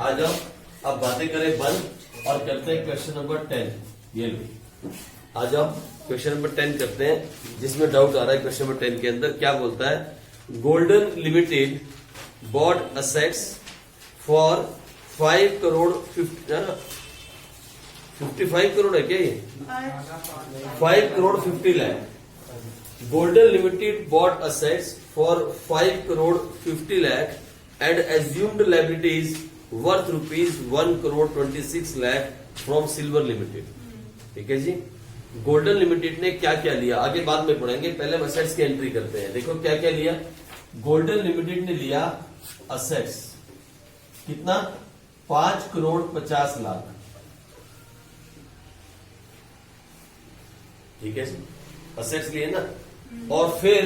आ जाओ, अब बातें करें बंद और करते हैं क्वेश्चन नंबर 10। ये लो, आ जाओ क्वेश्चन नंबर 10 करते हैं, जिसमें डाउट आ रहा है क्वेश्चन नंबर 10 के अंदर क्या बोलता है। Golden limited bot assets for 5 crore 55 crore है क्या ये, 5 crore 50 lakh. Golden limited bot assets for 5 crore 50 lakh and assumed liabilities worth rupees 1 crore 26 lakh from silver limited. ठीक है जी। गोल्डन लिमिटेड ने क्या क्या लिया आगे बाद में पढ़ेंगे, पहले हम असेट्स की एंट्री करते हैं। देखो क्या क्या लिया। गोल्डन लिमिटेड ने लिया असेट्स कितना, 5 करोड़ 50 लाख। ठीक है जी, असेट्स लिए ना। और फिर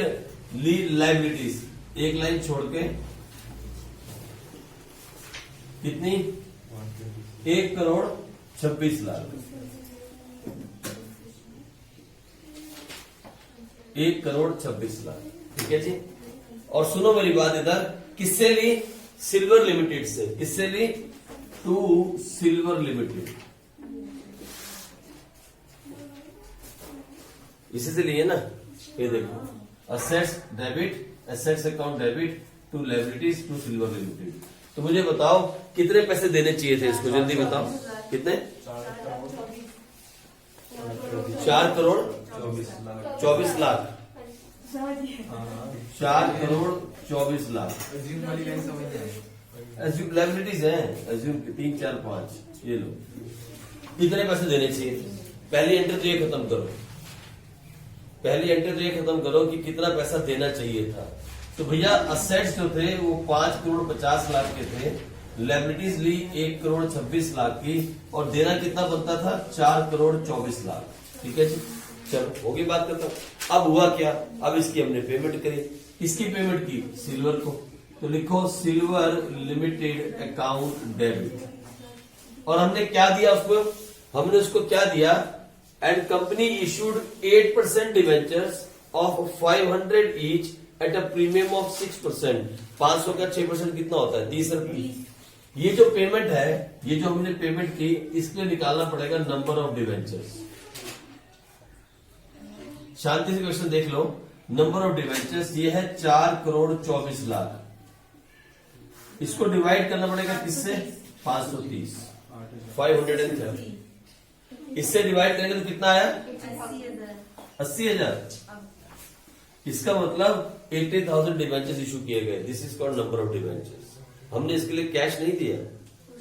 ली लायबिलिटीज, एक लाइन छोड़ के कितनी, 1 करोड़ 26 लाख। 1 करोड़ 26 लाख। ठीक है जी। और सुनो मेरी बात, इधर किससे ली, सिल्वर लिमिटेड से। किससे ली, टू सिल्वर लिमिटेड, इसी से लिए ना। ये देखो assets debit, assets account debit to liabilities to Silver Limited. तो मुझे बताओ कितने पैसे देने चाहिए थे इसको, जल्दी बताओ कितने। 4 करोड़ 24 लाख। 4 करोड़ 24 लाख लायबिलिटीज है, एज्यूम 3 4 5। ये लो, कितने पैसे देने चाहिए। पहली एंट्री तो ये खत्म करो, पहली एंट्री तो ये खत्म करो कि कितना पैसा देना चाहिए था। तो भैया असेट्स जो थे वो 5 करोड़ 50 लाख के थे, लायबिलिटीज ली 1 करोड़ 26 लाख की, और देना कितना बनता था, 4 करोड़ 24 लाख। ठीक है जी, चलो होगी बात करता हूं। अब हुआ क्या, अब इसकी हमने पेमेंट करी। किसकी पेमेंट की, सिल्वर को। तो लिखो सिल्वर लिमिटेड अकाउंट डेबिट। और हमने क्या दिया उसको, हमने उसको क्या दिया, and company issued 8% debentures of 500 each at a premium of 6%। 500 का 6% कितना होता है, 30 रुपये। ये जो पेमेंट है, ये जो हमने पेमेंट की, इसके लिए निकालना पड़ेगा नंबर ऑफ डिवेंचर्स। शांति से क्वेश्चन देख लो। नंबर ऑफ डिवेंचर्स ये है 4 करोड़ 24 लाख। इसको डिवाइड करना पड़ेगा किससे, 530, 530। इससे डिवाइड करेंगे तो कितना आया, 80,000। इसका मतलब 80,000 डिवेंचर्स इशू किए गए। This is called number of debentures. हमने इसके लिए कैश नहीं दिया,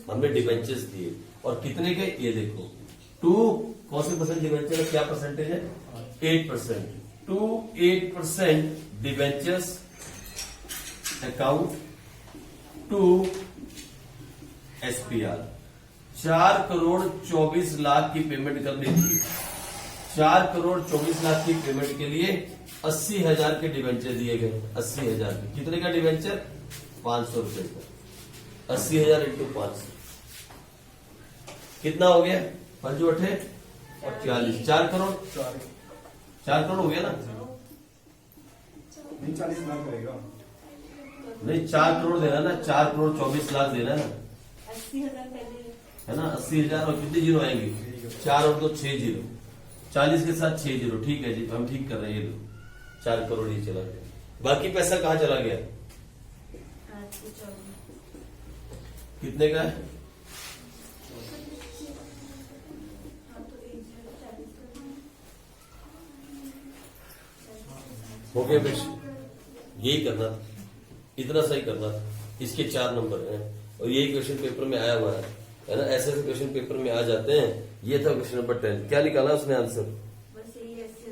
हमने डिवेंचर्स दिए। और कितने के, ये देखो 2 कौन से परसेंट डिवेंचर है, क्या परसेंटेज है, 8%। 8% debentures account to SPR. 4 crore 24 lakh की पेमेंट करनी थी। 4 करोड़ 24 लाख की पेमेंट के लिए 80,000 के डिवेंचर दिए गए। 80,000 के, कितने का डिवेंचर, 500 रुपए का। 80,000 इंटू 500 कितना हो गया, 5 8 और 40, 4 करोड़। 4 करोड़ हो गया ना, नहीं 40 लाख रहेगा। नहीं 4 करोड़ देना ना, 4 करोड़ 24 लाख देना ना, 80,000 पहले है ना। 80,000 और कितने जीरो आएंगे, 4 और 2 6 जीरो, 40 के साथ 6 जीरो। ठीक है जी, हम ठीक कर रहे हैं। ये लो 4 करोड़ ही चला गया। बाकी पैसा कहाँ चला गया, कितने का है, हो गया बेश, यही करना था, इतना सही करना था। इसके 4 नंबर हैं और यही क्वेश्चन पेपर में आया हुआ है ना। ऐसे क्वेश्चन पेपर में आ जाते हैं। ये था क्वेश्चन नंबर 10। क्या निकाला उसने आंसर,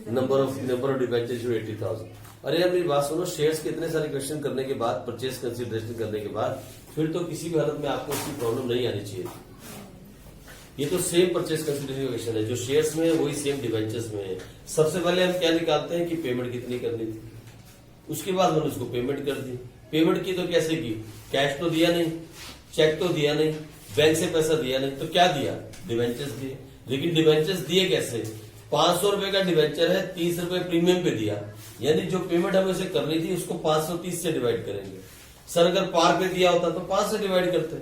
नंबर ऑफ डिवेंचर्स 80,000। अरे यार मेरी बात सुनो, शेयर्स के इतने सारे क्वेश्चन करने के बाद, परचेज कंसिडरेशन करने के बाद, फिर तो किसी भी हालत में आपको उसकी प्रॉब्लम नहीं आनी चाहिए। ये तो सेम परचेज कंसिडरेशन क्वेश्चन है, जो शेयर्स में है वही सेम डिवेंचर्स में है। सबसे पहले हम क्या निकालते हैं कि पेमेंट कितनी करनी थी, उसके बाद मैंने उसको पेमेंट कर दी। पेमेंट की तो कैसे की, कैश तो दिया नहीं, चेक तो दिया नहीं, बैंक से पैसा दिया नहीं, तो क्या दिया, डिवेंचर्स दिए। लेकिन डिवेंचर्स दिए कैसे, 500 रुपए का डिवेंचर है, 30 रुपए प्रीमियम पे दिया, यानी जो पेमेंट हमें उसे करनी थी उसको 530 से डिवाइड करेंगे। सर अगर पार पे दिया होता तो 5 से डिवाइड करते,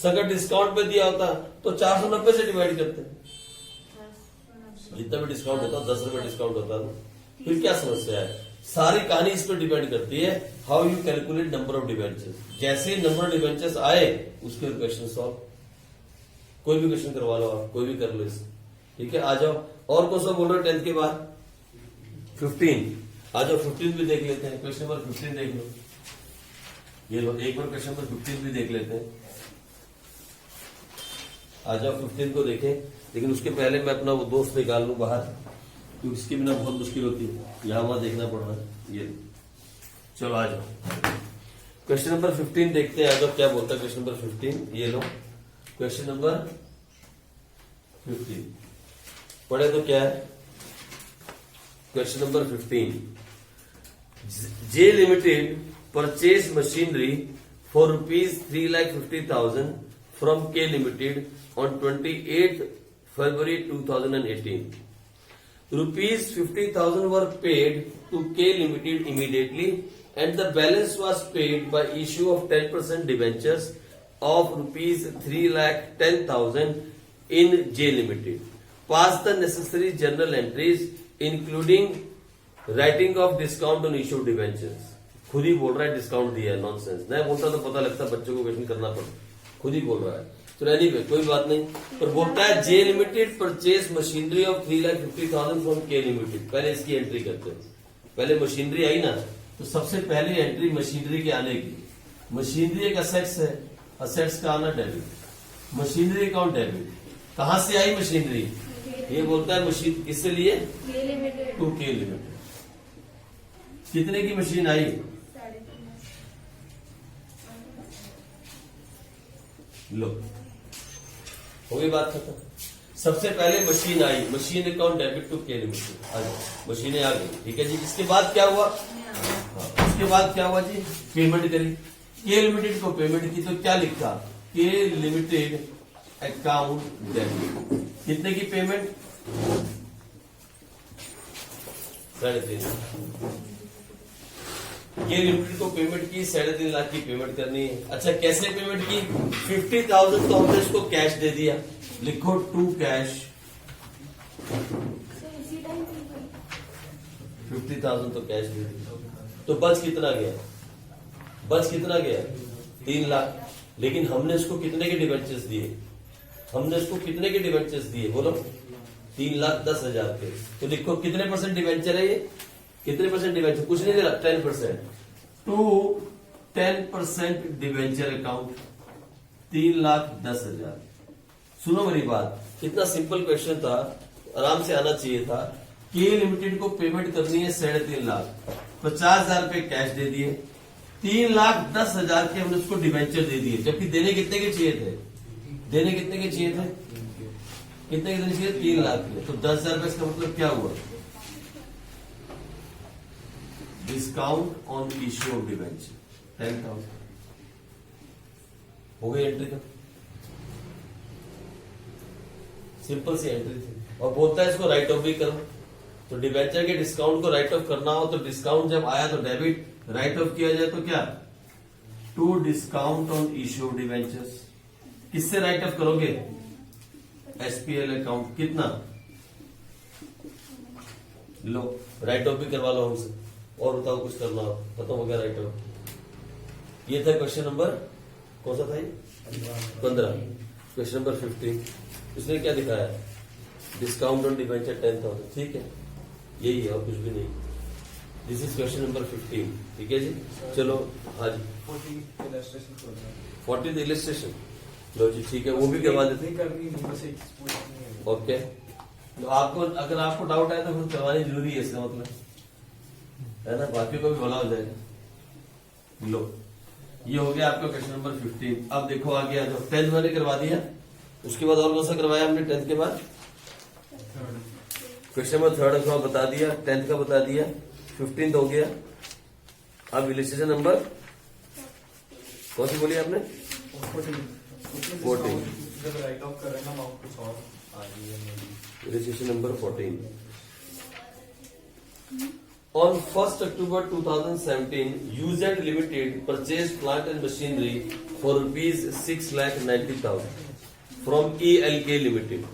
अगर डिस्काउंट पे दिया होता तो 490 से डिवाइड करते, जितना भी डिस्काउंट होता 10 रुपए डिस्काउंट होता ना, फिर क्या समस्या है। सारी कहानी इस पर डिपेंड करती है how you calculate number of debentures. जैसे नंबर ऑफ डिवेंचर्स आए उसके क्वेश्चन सॉल्व, कोई भी क्वेश्चन करवा लो आप, कोई भी कर लो इसे, ठीक है। आ जाओ, और कौन सा बोल रहे हो 10th के बाद 15। आ जाओ 15 भी देख लेते हैं, क्वेश्चन नंबर 15 देख लो। ये लो एक बार क्वेश्चन नंबर 15 भी देख लेते हैं। आ जाओ 15 को देखें, लेकिन उसके पहले मैं अपना वो दोस्त निकाल लूं बाहर, क्योंकि इसके बिना बहुत मुश्किल होती है, यहां वहां देखना पड़ रहा है। ये चलो आ जाओ क्वेश्चन नंबर 15 देखते हैं। आ जाओ क्या बोलता है क्वेश्चन नंबर 15। ये लो क्वेश्चन नंबर 15 पढ़े तो क्या है। Question number 15, J limited purchase machinery for ₹3,50,000 from K Limited on 28th February 2018. ₹50,000 were paid to K Limited immediately, and the balance was paid by issue of 10% debentures of ₹3,10,000 in J Limited. Pass the necessary journal entries, including writing of discount on issued debentures. खुद ही बोल रहा है discount दिया है, nonsense. नहीं बोलता तो पता लगता बच्चों को क्वेश्चन करना पड़ता, खुद ही बोल रहा है। तो एनीवे कोई बात नहीं, पर बोलता है J limited purchase machinery of 3,50,000 from K limited. पहले इसकी एंट्री करते हैं। पहले मशीनरी आई ना, तो सबसे पहली एंट्री मशीनरी के आने की। मशीनरी एक असेट्स है, असेट्स का आना डेबिट, मशीनरी अकाउंट डेबिट। कहां से आई मशीनरी, ये बोलता है मशीन किससे लिए, टू के लिमिटेड। कितने की मशीन आई, लो हो गई बात खत्म। सबसे पहले मशीन आई, machine account debit to K Limited. आ जाओ मशीनें आ गई, ठीक है जी। इसके बाद क्या हुआ, इसके बाद क्या हुआ जी, पेमेंट करी के लिमिटेड को, पेमेंट की तो क्या लिखा, के लिमिटेड अकाउंट डेबिट। कितने की पेमेंट, 3.5 ये लिमिटेड को पेमेंट की, 3.5 लाख की पेमेंट करनी है। अच्छा कैसे पेमेंट की, 50,000 तो हमने इसको कैश दे दिया, लिखो टू कैश। 50,000 तो कैश दे दिया, तो बच कितना गया, बच कितना गया, 3 लाख। लेकिन हमने इसको कितने के डिवेंचर्स दिए, हमने इसको कितने के डिवेंचर्स दिए बोलो, 3,10,000 के। तो लिखो कितने परसेंट डिवेंचर है ये, कितने परसेंट डिवेंचर, कुछ नहीं दे रहा, 10%। To 10% debenture account 3,10,000। सुनो मेरी बात, कितना सिंपल क्वेश्चन था, आराम से आना चाहिए था। के लिमिटेड को पेमेंट करनी है 3.5 लाख, 50,000 रुपए कैश दे दिए, 3,10,000 के हमने उसको डिवेंचर दे दिए। जबकि देने कितने के चाहिए थे, देने कितने के चाहिए थे, कितने के देने चाहिए, 3 लाख के। तो 10,000 रुपए, इसका मतलब क्या हुआ, discount on issue of debenture 10,000 हो गई एंट्री का, सिंपल सी एंट्री थी। और बोलता है इसको राइट ऑफ भी करो, तो डिवेंचर के डिस्काउंट को राइट ऑफ करना हो तो डिस्काउंट जब आया तो डेबिट, राइट ऑफ किया जाए तो क्या, to discount on issue of debentures. किससे राइट ऑफ करोगे, एसपीएल अकाउंट। कितना, लो राइट ऑफ भी करवा लो हमसे, और बताओ कुछ करना हो, खत्म हो गया राइट ऑफ। ये था क्वेश्चन नंबर, कौन सा था ये, 15। क्वेश्चन नंबर 15 इसने क्या दिखाया, डिस्काउंट ऑन डिवेंचर 10,000, ठीक है, यही है और कुछ भी नहीं। दिस इज क्वेश्चन नंबर 15, ठीक है जी। चलो हाँ जी, 40 इलिस्ट्रेशन, लो जी ठीक है, वो भी करवा देते हैं। ओके, तो आपको अगर आपको डाउट आया तो फिर करवानी जरूरी है, इसका मतलब है ना, बाकी को भी भला हो जाएगा। लो ये हो गया आपका क्वेश्चन नंबर 15। अब देखो आगे आ जाओ, 10th मैंने करवा दिया, उसके बाद और कौन सा करवाया हमने 10th के बाद, क्वेश्चन नंबर 3 का बता दिया, 10th का बता दिया, 15th हो गया। अब इलिस्ट्रेशन नंबर कौन सी बोली आपने, 14। Illustration number 14। On 1st October 2017, UZ Limited purchased plant and machinery for rupees 6,90,000 from ELK Limited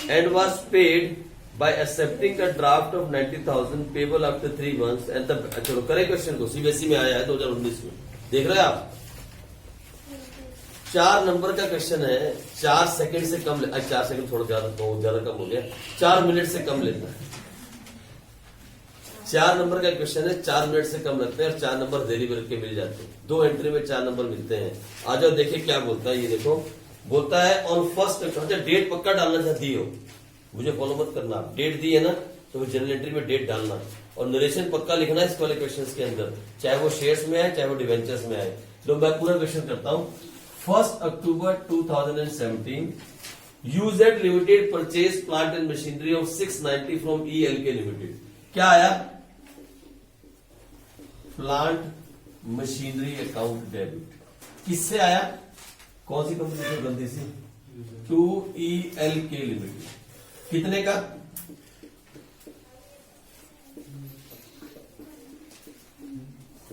and was paid by accepting a draft of 90,000 payable after 3 months and the चलो करे question को CBSE में आया है 2019 में, देख रहे हैं आप। 4 नंबर का क्वेश्चन है, 4 सेकंड से कम 4 सेकंड थोड़ा ज्यादा कम हो गया, 4 मिनट से कम लेता है। 4 नंबर का क्वेश्चन है, 4 मिनट से कम लगते हैं और 4 नंबर देरी बरत के मिल जाते हैं। 2 एंट्री में 4 नंबर मिलते हैं। आ जाओ देखिए क्या बोलता है, ये देखो बोलता है ऑन फर्स्ट, अच्छा डेट पक्का डालना चाहती हो, मुझे फॉलो मत करना, डेट दी है ना तो जनरल एंट्री में डेट डालना और नरेशन पक्का लिखना इस वाले क्वेश्चन के अंदर, चाहे वो शेयर्स में आए चाहे वो डिवेंचर्स में आए। तो मैं पूरा क्वेश्चन करता हूं। 1 अक्टूबर 2017 UZ Limited purchase plant and machinery of 690 from ELK limited. क्या आया? प्लांट मशीनरी अकाउंट डेबिट किससे आया? कौन सी कंपनी से गलती सी? To ELK limited. कितने का?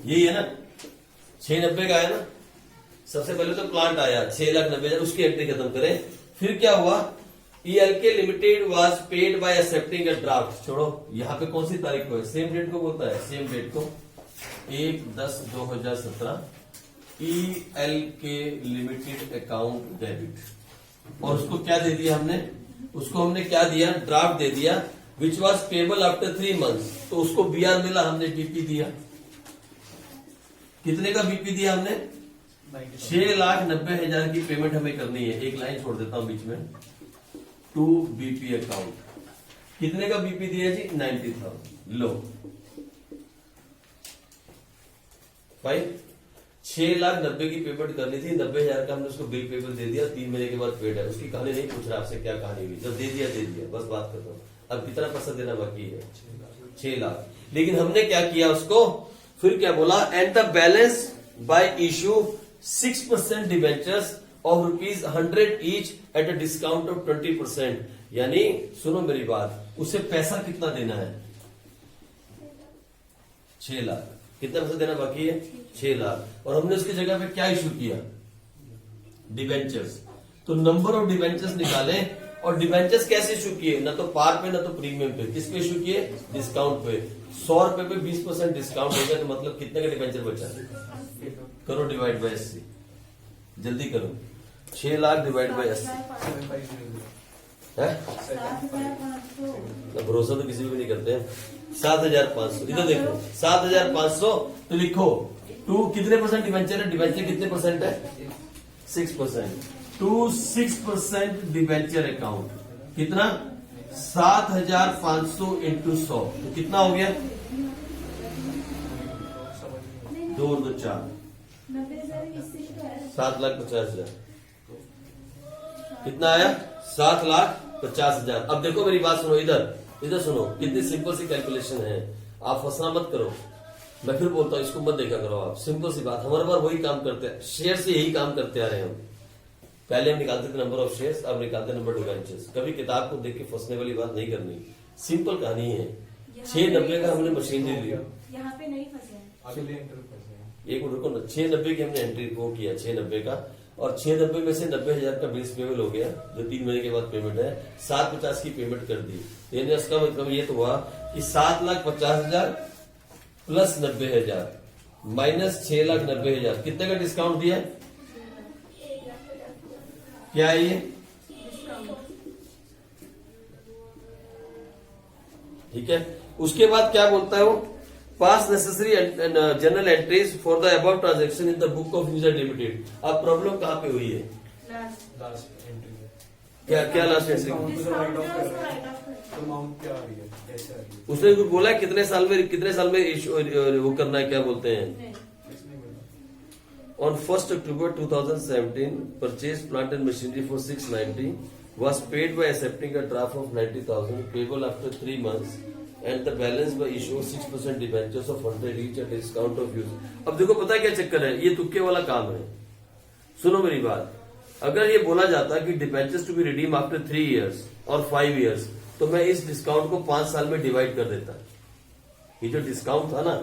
यही है ना, 690 का आया ना। सबसे पहले तो प्लांट आया 6,90,000, उसकी एंट्री खत्म करें। फिर क्या हुआ? ELK limited was paid by accepting a draft. छोड़ो, यहां पे कौन सी तारीख को है? सेम डेट को बोलता है, सेम डेट को 1/10/2017 ELK लिमिटेड अकाउंट डेबिट। और उसको क्या दे दिया हमने? उसको हमने क्या दिया? ड्राफ्ट दे दिया which was payable after 3 months. तो उसको BR मिला, हमने BP दिया। कितने का BP दिया हमने? 6,90,000 की पेमेंट हमें करनी है। एक लाइन छोड़ देता हूं बीच में, टू BP अकाउंट। कितने का BP दिया जी? 90,000। लो भाई 6,90,000 की पेमेंट करनी थी, 90,000 का हमने उसको बिल पेपर दे दिया, 3 महीने के बाद पेड है। उसकी कहानी नहीं पूछ रहा आपसे क्या कहानी हुई, जब दे दिया दे दिया, बस बात करता हूं। अब कितना पैसा देना बाकी है? 6 लाख। लेकिन हमने क्या किया उसको? फिर क्या बोला? And the balance bye issue 6% debentures of ₹100 each at a discount of 20%। यानी सुनो मेरी बात, उसे पैसा कितना देना है? 6 लाख। कितना पैसा देना बाकी है? 6 लाख। और हमने उसकी जगह पे क्या इशू किया? डिवेंचर्स। तो नंबर ऑफ डिवेंचर्स निकाले और डिवेंचर्स कैसे इशू किए? ना तो पार पे ना तो प्रीमियम पे। किस पे इशू किए? डिस्काउंट पे। 100 रुपए पे 20% डिस्काउंट हो गया, तो मतलब कितने का डिवेंचर बचा? करो डिवाइड बाय 80, जल्दी करो। 6 लाख डिवाइड बाय 80 है? भरोसा तो किसी भी नहीं करते हैं। 7,500। इधर देखो 7,500। तो लिखो टू कितने परसेंट डिवेंचर है? डिवेंचर कितने परसेंट है? 6%। टू 6% डिवेंचर अकाउंट कितना? 7,500 इंटू 100 तो कितना हो गया? 2 और 2 4, 7,50,000। कितना आया? 7,50,000। अब देखो मेरी बात सुनो, इधर सुनो, कितनी सिंपल सी कैलकुलेशन है। आप फंसना मत करो, मैं फिर बोलता हूं इसको मत देखा करो आप। सिंपल सी बात, हमारे बार वही काम करते हैं, शेयर से यही काम करते आ रहे हैं हम। पहले हम निकालते थे नंबर ऑफ शेयर्स, अब निकालते नंबर डिवेंचर्स। कभी किताब को देख के फंसने वाली बात नहीं करनी, सिंपल कहानी है। 690 का हमने मशीनरी ली, यहाँ पे नहीं फंसे। एक मिनट रुको ना। 690 की हमने एंट्री को किया 690 का, और 690 में से 90,000 का बिल्स पेबल हो गया, जो 3 महीने के बाद पेमेंट है। 750 की पेमेंट कर दी। यानी उसका मतलब ये तो हुआ कि 7,50,000 प्लस 90,000 माइनस 6,90,000। कितने का डिस्काउंट दिया? क्या है ये? ठीक है। उसके बाद क्या बोलता है वो? पास necessary general entries for the above transaction in the book of user limited. अब प्रॉब्लम कहां पे हुई है? लास्ट एंट्री में क्या लास्ट एंट्री? अमाउंट क्या आ रही है, कैसे आ रही है? उसने कुछ बोला है कितने साल में वो करना है, क्या बोलते हैं? On 1st October 2017, purchased plant and machinery for 690 was paid by accepting a draft of 90,000 payable after 3 months and the balance by issue 6% debentures of 100 each at discount of use। अब देखो पता है क्या चक्कर है, ये तुक्के वाला काम है। सुनो मेरी बात, अगर ये बोला जाता कि debentures to be redeem after 3 years और 5 years, तो मैं इस डिस्काउंट को 5 साल में डिवाइड कर देता। ये जो डिस्काउंट था ना,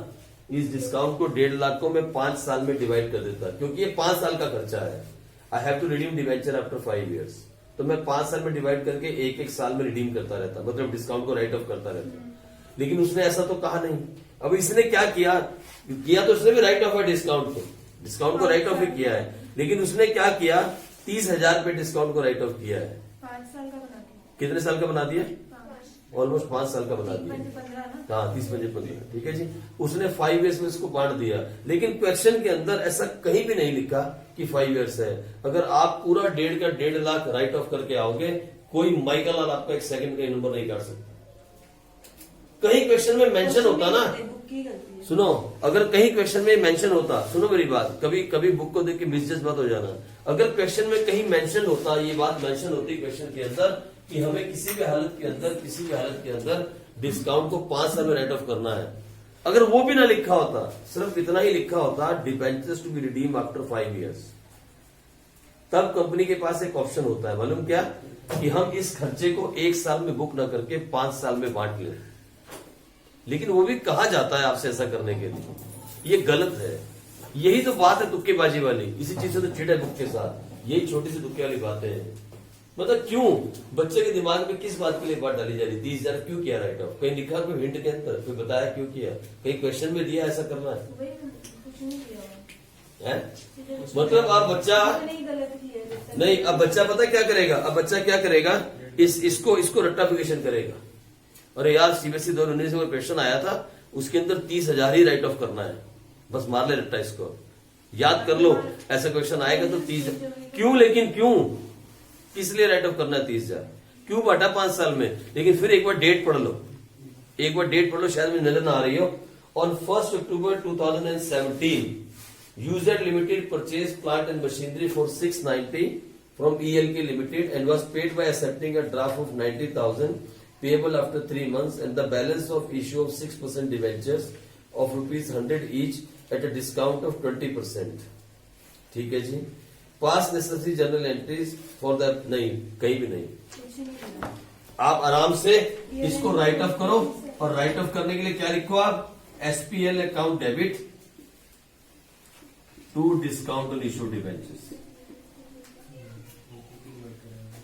इस डिस्काउंट को 1.5 लाख को मैं 5 साल में डिवाइड कर देता, क्योंकि ये 5 साल का खर्चा है। I have to redeem debenture after 5 years, तो मैं 5 साल में डिवाइड करके एक एक साल में रिडीम करता रहता, मतलब डिस्काउंट को राइट ऑफ करता रहता। लेकिन उसने ऐसा तो कहा नहीं। अब इसने क्या किया तो उसने भी राइट ऑफ है डिस्काउंट को राइट ऑफ ही किया है, लेकिन उसने क्या किया, 30,000 पे डिस्काउंट को राइट ऑफ किया है। 5 साल का बना दिया। कितने साल का बना दिया? ऑलमोस्ट 5 साल का बना दिया। 15 ना? हाँ, 30-15, ठीक है जी। उसने 5 years में इसको बांट दिया, लेकिन क्वेश्चन के अंदर ऐसा कहीं भी नहीं लिखा कि 5 years है। अगर आप पूरा 1.5 लाख राइट ऑफ करके आओगे, कोई माइकल लाल आपका 1 सेकंड का नंबर नहीं काट सकता। कहीं क्वेश्चन में मेंशन होता ना, बुक की गलती है। सुनो, अगर कहीं क्वेश्चन में मेंशन होता, सुनो मेरी बात, कभी बुक को देख के मिसजज मत हो जाना। अगर क्वेश्चन में कहीं मेंशन होता, ये बात मेंशन होती क्वेश्चन के अंदर कि हमें किसी भी हालत के अंदर डिस्काउंट को 5 साल में राइट ऑफ करना है, अगर वो भी ना लिखा होता, सिर्फ इतना ही लिखा होता, debentures to be redeem after 5 years, तब कंपनी के पास एक ऑप्शन होता है, मालूम क्या, कि हम इस खर्चे को 1 साल में बुक ना करके 5 साल में बांट लें। लेकिन वो भी कहा जाता है आपसे ऐसा करने के लिए, ये गलत है। यही तो बात है तुक्केबाजी वाली, इसी चीज से तो चिढ़ है बुक के साथ। यही छोटी सी तुक्के वाली बातें हैं। मतलब क्यों बच्चे के दिमाग में किस बात के लिए बात डाली जा रही? 30,000 क्यों किया राइट ऑफ? कहीं लिखा कोई हिंट के अंदर, कोई बताया क्यों किया? कहीं क्वेश्चन में दिया ऐसा करना है? वही ना, कुछ नहीं किया। है? मतलब आप बच्चा नहीं गलत किया। नहीं, अब बच्चा पता क्या करेगा? अब बच्चा क्या करेगा, इसको रट्टाफिकेशन करेगा। अरे यार, सीबीएसई 2019 में क्वेश्चन आया था, उसके अंदर 30,000 ही राइट ऑफ करना है, बस मार ले रट्टा, इसको याद कर लो, ऐसा क्वेश्चन आएगा तो 30। क्यों? लेकिन क्यों, किस लिए राइट ऑफ करना है 30,000? क्यों बांटा 5 साल में? लेकिन फिर एक बार डेट पढ़ लो, शायद मुझे नजर ना आ रही हो। On 1 October 2017, UZ limited purchase plant and machinery for 690 from ELK limited and was paid by accepting a draft of 90,000 payable after 3 months and the balance of issue of 6% debentures of ₹100 each at a discount of 20%। ठीक है जी। Pass necessary general entries for the, नहीं, कहीं भी नहीं। कुछ नहीं किया। आप आराम से इसको राइट ऑफ करो, और राइट ऑफ करने के लिए क्या लिखो आप, SPL account debit to discount on issue debentures.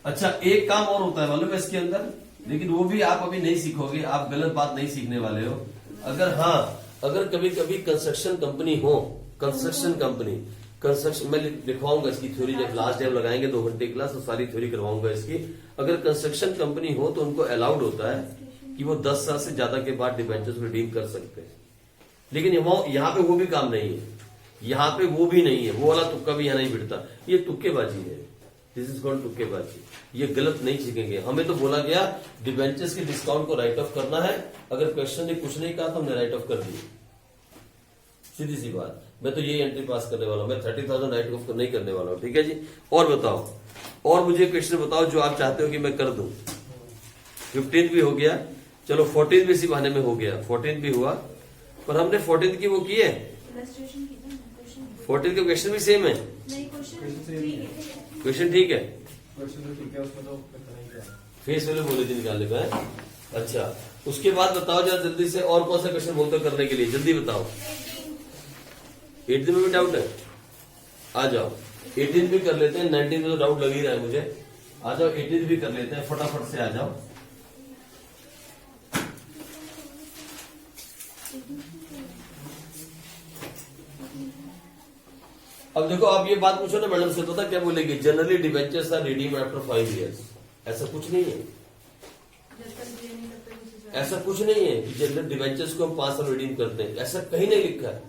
अच्छा, एक काम और होता है मालूम है इसके अंदर, लेकिन वो भी आप अभी नहीं सीखोगे, आप गलत बात नहीं सीखने वाले हो। अगर कभी कभी कंस्ट्रक्शन कंपनी हो, कंस्ट्रक्शन मैं लिखवाऊंगा इसकी थ्योरी, जब लास्ट टाइम लगाएंगे 2 घंटे क्लास तो सारी थ्योरी करवाऊंगा इसकी। अगर कंस्ट्रक्शन कंपनी हो तो उनको अलाउड होता है कि वो 10 साल से ज्यादा के बाद डिबेंचर्स रिडीम कर सकते हैं, लेकिन यहाँ पे वो भी काम नहीं है, यहाँ पे वो भी नहीं है, वो वाला तुक्का भी यहाँ नहीं बिड़ता। ये तुक्केबाजी है, दिस इज कॉल्ड तुक्केबाजी। ये गलत नहीं सीखेंगे। हमें तो बोला गया डिबेंचर्स के डिस्काउंट को राइट ऑफ करना है, अगर क्वेश्चन ने कुछ नहीं कहा तो हमने राइट ऑफ कर दिया, सीधी सी बात। मैं तो यही एंट्री पास करने वाला हूं, मैं 30,000 राइट ऑफ नहीं करने वाला हूं। ठीक है जी। और बताओ, और मुझे क्वेश्चन बताओ जो आप चाहते हो कि मैं कर दूं। 15th भी हो गया, चलो 14th भी इसी बहाने में हो गया, 14th भी हुआ, पर हमने 14th की वो की है, इलस्ट्रेशन की ना, क्वेश्चन 14th का क्वेश्चन भी सेम है, नहीं, क्वेश्चन क्वेश्चन ठीक है, क्वेश्चन तो ठीक है, उसमें तो पता नहीं क्या है। फेस वैल्यू बोले थे निकालने का है। अच्छा, उसके बाद बताओ जरा जल्दी से, और कौन सा क्वेश्चन बोलते हो करने के लिए, जल्दी बताओ। 18th में भी डाउट है, आ जाओ। 18th भी कर लेते हैं, 19th में तो डाउट लग ही रहा है मुझे, आ जाओ 18th भी कर लेते हैं, फटाफट से आ जाओ। अब देखो, आप ये बात पूछो ना मैडम से, पता क्या बोलेगी, generally debentures are redeem after 5 years। ऐसा कुछ नहीं है, ऐसा कुछ नहीं है कि जनरल डिबेंचर्स को हम 5 साल रिडीम करते हैं, ऐसा कहीं नहीं लिखा है,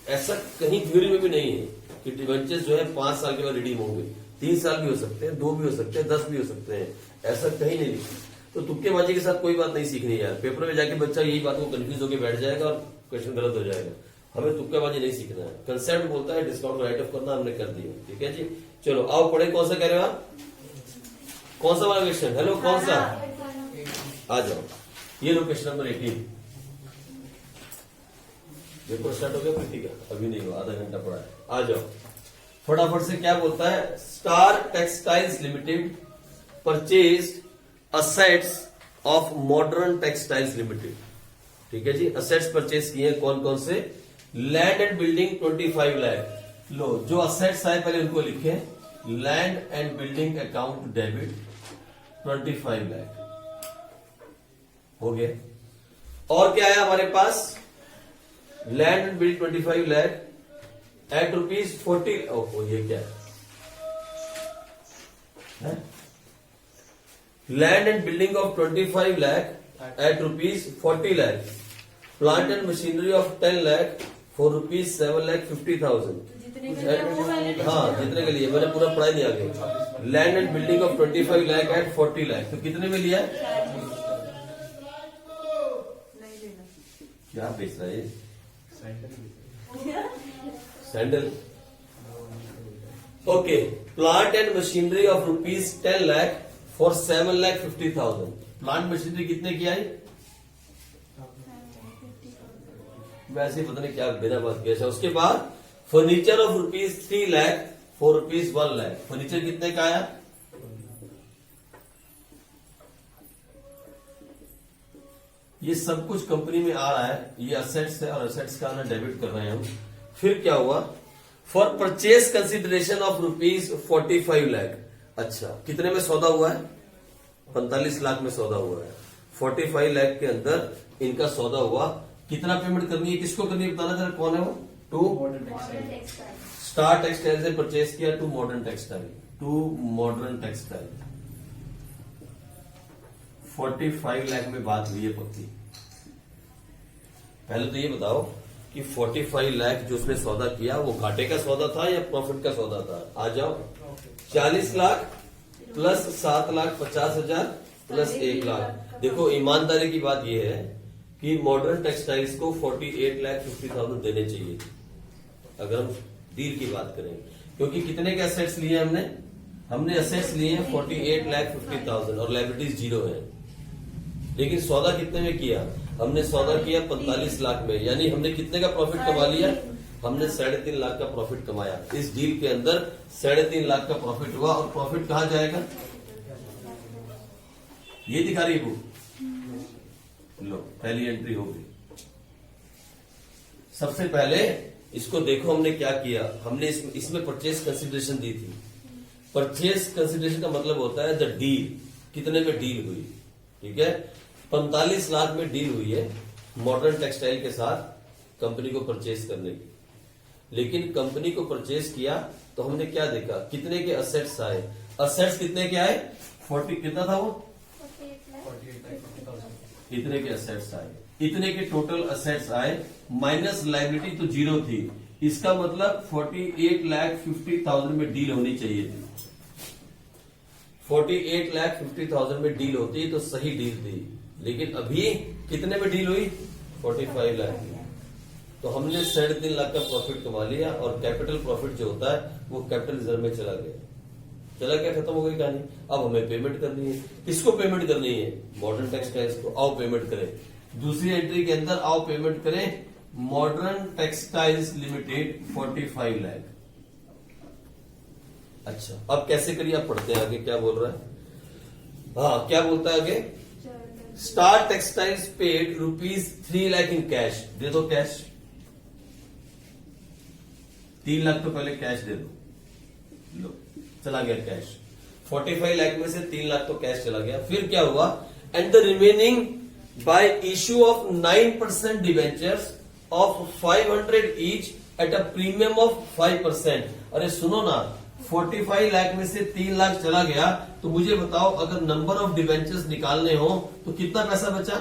ऐसा कहीं थ्योरी में भी नहीं है कि डिबेंचर्स जो है 5 साल के बाद रिडीम होंगे। 3 साल भी हो सकते हैं, 2 भी हो सकते हैं, 10 भी हो सकते हैं, ऐसा कहीं नहीं लिखा। तो तुक्केबाजी के साथ कोई बात नहीं सीखनी यार, पेपर में जाके बच्चा यही बात को कंफ्यूज होकर बैठ जाएगा और क्वेश्चन गलत हो जाएगा। हमें तुक्केबाजी नहीं सीखना है, कंसेप्ट बोलता है डिस्काउंट राइट ऑफ करना, हमने कर दिया। ठीक है जी, चलो आओ पढ़े। कौन सा कह रहे हो आप, कौन सा वाला क्वेश्चन, हेलो कौन सा, आ जाओ। ये लो क्वेश्चन नंबर 18। पेपर स्टार्ट हो गया प्रीति का, अभी नहीं हुआ, आधा घंटा पड़ा है, आ जाओ फटाफट से। क्या बोलता है, star textiles limited purchase assets of modern textiles limited. ठीक है जी। असेट्स परचेज किए हैं कौन कौन से? Land and building 25 lakh. लो, जो असेट्स आए पहले उनको लिखे। Land and building account debit 25 lakh हो गया। और क्या आया हमारे पास? Land and building 25 lakh at rupees 40। ओहो, ये क्या है? Land and building of 25 lakh at rupees 40 lakh. Plant and machinery of 10 lakh for rupees 7,50,000। जितने का लिया वो वाले हाँ, जितने के लिए मैंने पूरा पढ़ाई नहीं आगे। Land and building of 25 lakh at 40 lakh, तो कितने में लिया? नहीं देना। क्या बेच रहा है ये? Sandal sandal. Okay, plant and machinery of rupees 10 lakh for 7,50,000। Plant machinery कितने की आई? वैसे ही पता नहीं क्या बिना बात किया। उसके बाद furniture of rupees 3 lakh for rupees 1 lakh. Furniture कितने का आया? ये सब कुछ कंपनी में आ रहा है, ये असेट्स है और असेट्स का ना डेबिट कर रहे हैं हम। फिर क्या हुआ? For purchase consideration of rupees 45 lakh. अच्छा, कितने में सौदा हुआ है? 45 लाख में सौदा हुआ है। 45 लाख के अंदर इनका सौदा हुआ। कितना पेमेंट करनी है, किसको करनी है बताना जरा, कौन है वो? टू स्टार टेक्सटाइल से परचेज किया to Modern Textile. To Modern Textile 45 lakh में बात हुई है पक्की। पहले तो ये बताओ कि 45 लाख जो उसने सौदा किया वो घाटे का सौदा था या प्रॉफिट का सौदा था? आ जाओ। 40 लाख प्लस 7,50,000 प्लस 1 लाख। देखो, ईमानदारी की बात यह है कि मॉडर्न टेक्सटाइल्स को 48,50,000 देने चाहिए अगर हम डील की बात करें, क्योंकि कितने के असेट्स लिए हमने असेट्स लिए 48,50,000 और लायबिलिटीज 0 है। लेकिन सौदा कितने में किया? हमने सौदा किया 45 लाख में, यानी हमने कितने का प्रॉफिट कमा लिया? हमने 3.5 लाख का प्रॉफिट कमाया। इस डील के अंदर 3.5 लाख का प्रॉफिट हुआ। और प्रॉफिट कहां जाएगा? ये दिखा रही है बुक। लो, पहली एंट्री हो गई। सबसे पहले इसको देखो, हमने क्या किया। हमने इसमें परचेज कंसिडरेशन दी थी। परचेज कंसिडरेशन का मतलब होता है द डील, कितने में डील हुई। ठीक है, 45 लाख में डील हुई है मॉडर्न टेक्सटाइल के साथ कंपनी को परचेज करने की। लेकिन कंपनी को परचेज किया तो हमने क्या देखा, कितने के असेट्स आए। असेट्स कितने के आए? 40, कितना था वो? 48,50,000। इतने के असेट्स आए। इतने के टोटल असेट्स आए, माइनस लायबिलिटी तो 0 थी। इसका मतलब 48,50,000 में डील होनी चाहिए थी। 48,50,000 में डील होती तो सही डील थी। लेकिन अभी कितने में डील हुई? 45 लाख की। तो हमने 3.5 लाख का प्रॉफिट कमा लिया और कैपिटल प्रॉफिट जो होता है वो कैपिटल रिजर्व में चला गया, खत्म हो गई कहानी। अब हमें पेमेंट करनी है। किसको पेमेंट करनी है? मॉडर्न टेक्सटाइल्स को। आओ पेमेंट करें। दूसरी एंट्री के अंदर आओ पेमेंट करें। Modern textiles limited 45 lakh. अच्छा, अब कैसे करिए? आप पढ़ते हैं आगे क्या बोल रहा है। हाँ, क्या बोलता है आगे? Star textiles paid rupees 3 lakh in cash. दे दो कैश। 3 लाख तो पहले कैश दे दो। लो, चला गया कैश। 45 लाख में से 3 लाख तो कैश चला गया। फिर क्या हुआ? And the remaining bye issue of 9% debentures of 500 each at a premium of 5%। अरे सुनो ना, 45 लाख में से 3 लाख चला गया तो मुझे बताओ, अगर नंबर ऑफ डिवेंचर्स निकालने हो तो कितना पैसा बचा?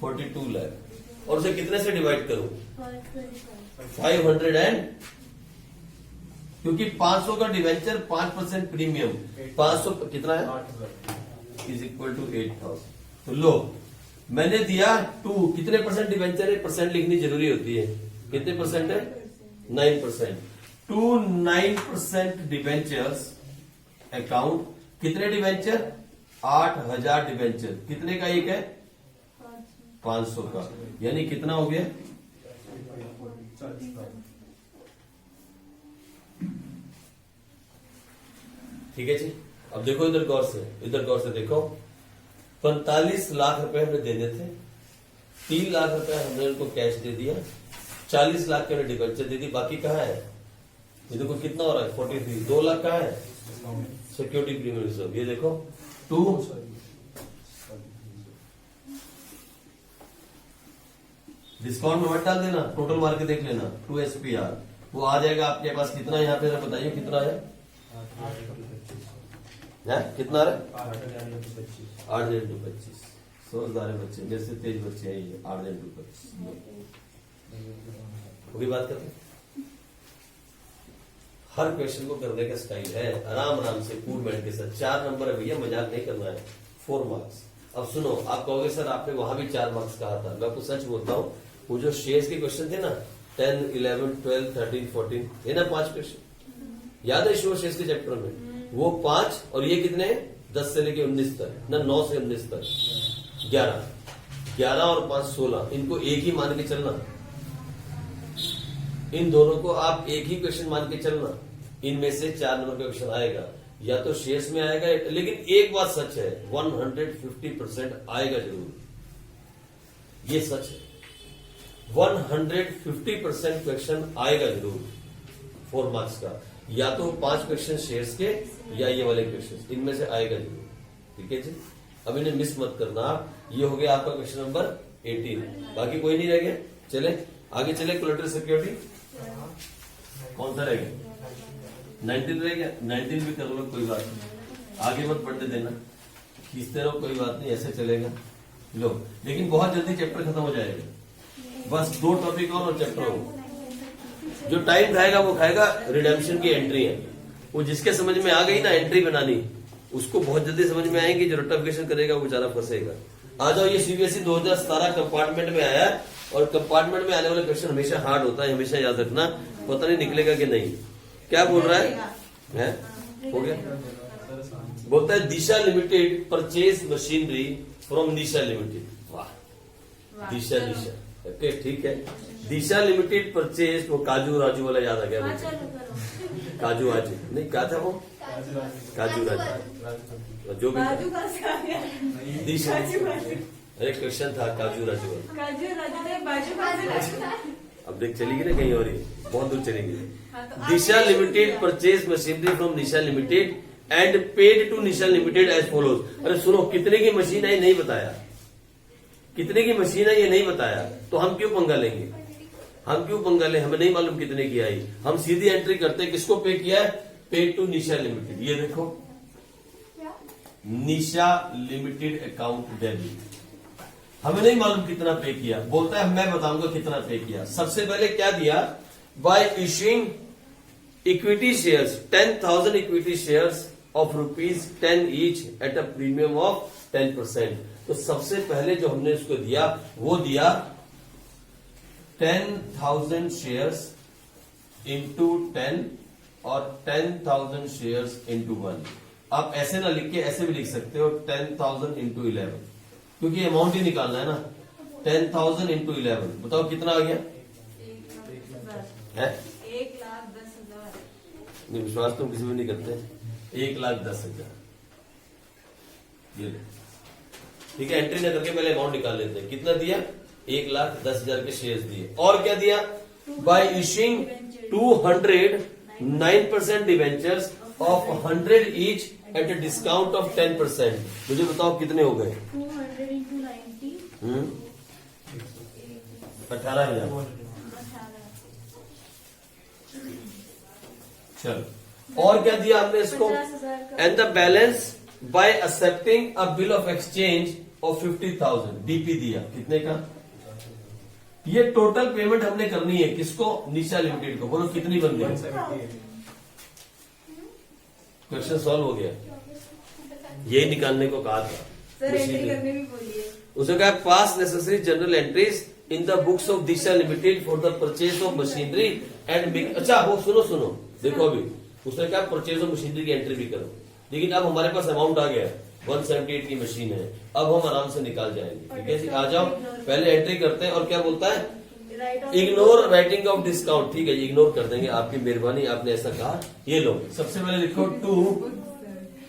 42 लाख। और उसे कितने से डिवाइड करूं? 500 एंड, क्योंकि 500 का डिवेंचर 5% प्रीमियम, 500 कितना है? 8,000 इज इक्वल टू 8,000। तो लो, मैंने दिया 2। कितने परसेंट डिवेंचर है? परसेंट लिखनी जरूरी होती है। कितने परसेंट है? 9%। 9% डिवेंचर्स अकाउंट। कितने डिवेंचर? 8,000 डिवेंचर। कितने का एक है? 500 का। यानी कितना हो गया? 40,000। ठीक है जी। अब देखो इधर गौर से देखो। 45 लाख रुपए हमने देने थे। 3 लाख रुपए हमने उनको कैश दे दिया, 40 लाख के डिबेंचर दे दी, बाकी कहाँ है? ये देखो कितना हो रहा है 43, 2 लाख कहाँ है? सिक्योरिटी प्रीमियम रिजर्व, ये देखो 2 डिस्काउंट में मत डाल देना, टोटल मार के देख लेना 2 SPR, वो आ जाएगा आपके पास। कितना यहाँ पे बताइए कितना है? कितना है? 8 into 25, 100,000 बच्चे मेरे से तेज बच्चे हैं ये, 8 into 25 वही बात करते हैं। हर क्वेश्चन को करने का स्टाइल है, आराम आराम से कूल माइंड के साथ। 4 नंबर है भैया, मजाक नहीं करना है, 4 मार्क्स। अब सुनो, आप कहोगे सर आपने वहां भी 4 मार्क्स कहा था, मैं आपको सच बोलता हूँ, वो जो शेयर्स के क्वेश्चन थे ना 10, 11, 12, 13, 14 ये ना 5 क्वेश्चन याद है श्योर शेयर्स के चैप्टर में, वो 5 और ये कितने हैं 10 से लेके 19 तक ना, 9 से 19 तक 11 और 5 16, इनको एक ही मान के चलना, इन दोनों को आप एक ही क्वेश्चन मान के चलना। इनमें से 4 नंबर का क्वेश्चन आएगा, या तो शेयर्स में आएगा, लेकिन एक बात सच है 150% आएगा जरूर, ये सच है 150% क्वेश्चन आएगा जरूर 4 मार्क्स का, या तो 5 क्वेश्चन शेयर्स के या ये वाले क्वेश्चन, इनमें से आएगा जरूर। ठीक है जी, अब इन्हें मिस मत करना। ये हो गया आपका क्वेश्चन नंबर 18, बाकी कोई नहीं रह गया। चले आगे चले, कोलेटरल सिक्योरिटी कौन सा रह गया? 19 रह गया, 19 भी कर लो कोई बात नहीं, आगे मत बढ़ने देना, खींचते रहो कोई बात नहीं, ऐसे चलेगा लो। लेकिन बहुत जल्दी चैप्टर खत्म हो जाएगा, बस 2 टॉपिक और चैप्टर हो। जो टाइम खाएगा वो खाएगा, रिडेम्पशन की एंट्री है, वो जिसके समझ में आ गई ना एंट्री बनानी, उसको बहुत जल्दी समझ में आएगी, जो नोटिफिकेशन करेगा वो बेचारा फंसेगा। आ जाओ, ये CBSE 2017 कंपार्टमेंट में आया, और कंपार्टमेंट में आने वाला क्वेश्चन हमेशा हार्ड होता है, हमेशा याद रखना, पता नहीं निकलेगा कि नहीं। क्या बोल रहा है? हो गया, बोलता है Disha limited purchase machinery from Nisha limited. वाह, दिशा ओके ठीक है, दिशा लिमिटेड परचेज, वो काजू राजू वाला याद आ गया मुझे, काजू आजू नहीं कहा था वो, काजू राजू जो भी दिशा, अरे क्वेश्चन था काजू राजू वाला, अब देख चलेगी ना कहीं और, ही बहुत दूर चलेगी। Disha limited purchase machinery from Nisha limited and paid to Nisha limited as follows. अरे सुनो, कितने की मशीन है नहीं बताया, कितने की मशीन है ये नहीं बताया, तो हम क्यों पंगा लेंगे? हम क्यों पंगा लें? हमें नहीं मालूम कितने की आई, हम सीधी एंट्री करते हैं, किसको पे किया है? Paid to Nisha Limited. ये देखो निशा लिमिटेड अकाउंट डेबिट, हमें नहीं मालूम कितना पे किया, बोलता है मैं बताऊंगा कितना पे किया। सबसे पहले क्या दिया? Bye issuing equity shares 10,000 equity shares of ₹10 each at a premium of 10%। तो सबसे पहले जो हमने उसको दिया वो दिया 10,000 शेयर्स इंटू 10 और 10,000 शेयर्स इंटू 1। आप ऐसे ना लिख के ऐसे भी लिख सकते हो 10,000 इंटू 11, क्योंकि अमाउंट ही निकालना है ना। 10,000 इंटू 11 बताओ कितना आ गया? 1,10,000। नहीं, विश्वास तुम किसी में नहीं करते। 1,10,000 ये ठीक है। एंट्री न करके पहले अमाउंट निकाल लेते हैं। कितना दिया? 1,10,000 के शेयर्स दिए। और क्या दिया? Bye issuing 209% debentures of 100 each eight a discount of 10%। मुझे बताओ कितने हो गए? 200 into 90 18,000। चलो और क्या दिया हमने इसको? 50,000 का। And the balance bye accepting a bill of exchange of 50,000 DP दिया। कितने का? ये टोटल पेमेंट हमने करनी है किसको? निशा लिमिटेड को। बोलो कितनी बन गई? 178। क्वेश्चन सॉल्व हो गया। यही निकालने को कहा था। सर एंट्री करने भी बोलिए। उसने कहा पास necessary general entries in the books of Disha limited for the purchase of machinery and अच्छा वो सुनो देखो अभी उसने कहा परचेज ऑफ मशीनरी की एंट्री भी करो, लेकिन अब हमारे पास अमाउंट आ गया 178 की मशीन है। अब हम आराम से निकाल जाएंगे। ठीक है जी, आ जाओ पहले एंट्री करते हैं। और क्या बोलता है? Ignore writing of discount. ठीक है, इग्नोर कर देंगे, आपकी मेहरबानी, आपने ऐसा कहा। ये लो सबसे पहले लिखो 2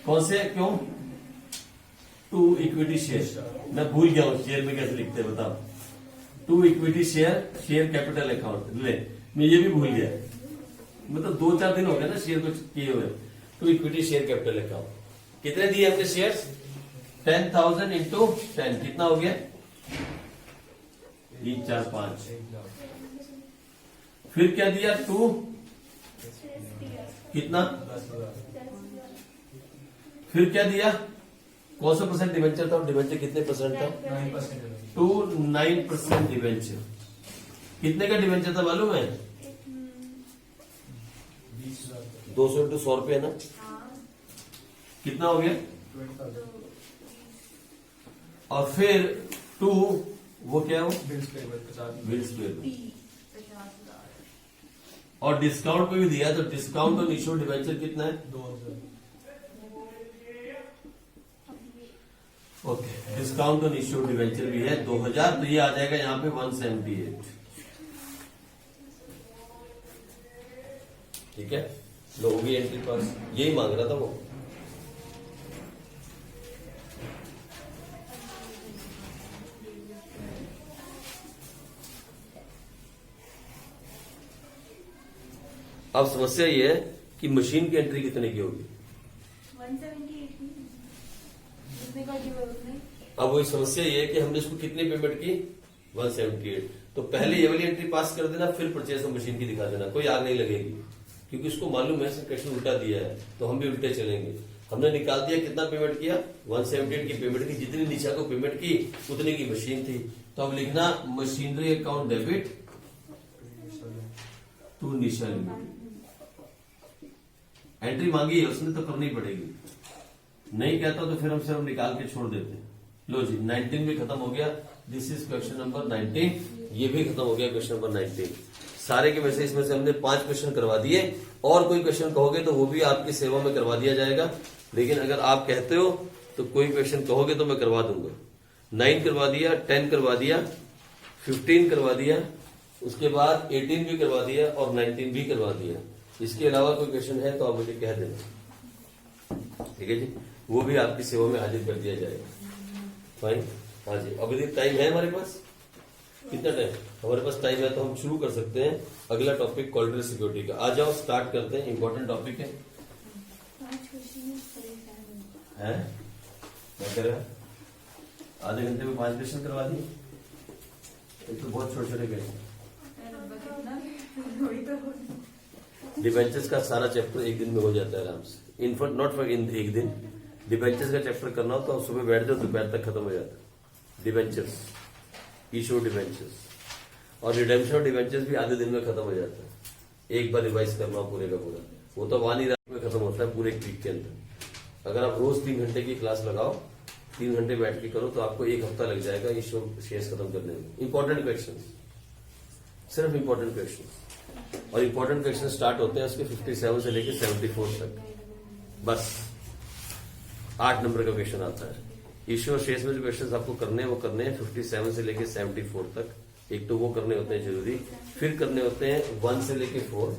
कौन से? क्यों 2 इक्विटी शेयर? मैं भूल गया हूँ शेयर में कैसे लिखते हैं, बताओ। To equity share capital account. ले मैं ये भी भूल गया, मतलब 2-4 दिन हो गए ना शेयर को किए हुए। To equity share capital account कितने दिए हमने शेयर्स? 10,000 इंटू 10 कितना हो गया? 3, 4, 5। फिर क्या दिया? 2 कितना? 10,000। फिर क्या दिया? कौन सा परसेंट डिवेंचर था? डिवेंचर कितने परसेंट था? 9%। 9% डिवेंचर। कितने का डिवेंचर था मालूम है? 20,000। 200 इंटू 100 रुपये ना, कितना हो गया? 20,000। और फिर 2 वो क्या है? वो बिल्स पेबल 50। Bills payable. 50,000। और डिस्काउंट पे भी दिया, तो डिस्काउंट ऑन इशू डिवेंचर कितना है? 2,000। Okay, discount on issue debenture भी है 2000, तो ये आ जाएगा यहाँ पे 178। ठीक है, लो होगी एंट्री पास। यही मांग रहा था वो। अब समस्या ये है कि मशीन की एंट्री कितने की होगी। 178 कितने का दिया उसने? अब वही समस्या ये है कि हमने इसको कितनी पेमेंट की? 178। तो पहले ये वाली एंट्री पास कर देना, फिर परचेज ऑफ मशीन की दिखा देना, कोई आग नहीं लगेगी, क्योंकि उसको मालूम है क्वेश्चन उल्टा दिया है, तो हम भी उल्टे चलेंगे। हमने निकाल दिया कितना पेमेंट किया? 178 की पेमेंट की, जितनी निशा को पेमेंट की उतनी की मशीन थी। तो अब लिखना machinery account debit to Nisha Limited. Entry मांगी है उसने तो करनी पड़ेगी, नहीं कहता तो फिर हम सिर्फ निकाल के छोड़ देते हैं। लो जी, 19 भी खत्म हो गया। This is question number 19। ये भी खत्म हो गया क्वेश्चन नंबर 19। सारे के वैसे इसमें से हमने 5 क्वेश्चन करवा दिए, और कोई क्वेश्चन कहोगे तो वो भी आपकी सेवा में करवा दिया जाएगा। लेकिन अगर आप कहते हो तो कोई क्वेश्चन कहोगे तो मैं करवा दूंगा। 9 करवा दिया, 10 करवा दिया, 15 करवा दिया, उसके बाद 18 भी करवा दिया और 19 भी करवा दिया। इसके अलावा कोई क्वेश्चन है तो आप मुझे कह देना, ठीक है जी, वो भी आपकी सेवा में हाजिर कर दिया जाएगा। फाइन, हाँ जी। अभी टाइम है हमारे पास, कितना टाइम हमारे पास? टाइम है तो हम शुरू कर सकते हैं अगला टॉपिक कोलेटरल सिक्योरिटी का। आ जाओ, स्टार्ट करते हैं। इंपॉर्टेंट टॉपिक है। 5 क्वेश्चन हैं? क्या कर रहा है? आधे घंटे में 5 क्वेश्चन करवा दिए। ये तो बहुत छोटे छोटे क्वेश्चन। कितना? वही तो डिबेंचर्स का सारा चैप्टर एक दिन में हो जाता है आराम से। इनफैक्ट नॉट फॉर इन एक दिन। डिबेंचर्स का चैप्टर करना हो तो आप सुबह बैठ जाओ, दोपहर तक खत्म हो जाता है। डिबेंचर्स, इशू डिबेंचर्स और रिडेम्पशन ऑफ डिबेंचर्स भी आधे दिन में खत्म हो जाता है। एक बार रिवाइज करना पूरे का पूरा, वो तो वानी रात में खत्म होता है पूरे एक वीक के अंदर। अगर आप रोज 3 घंटे की क्लास लगाओ, 3 घंटे बैठ के करो, तो आपको 1 हफ्ता लग जाएगा इशू शेयर्स खत्म करने में। इंपॉर्टेंट क्वेश्चन, सिर्फ इंपॉर्टेंट क्वेश्चन। और इंपॉर्टेंट क्वेश्चन स्टार्ट होते हैं उसके 57 से लेकर 74 तक, बस 8 नंबर का क्वेश्चन आता है। इश्यू और शेयर्स में जो क्वेश्चन आपको करने हैं वो करने हैं 57 से लेकर 74 तक। एक तो वो करने होते हैं जरूरी, फिर करने होते हैं 1 से लेकर 4।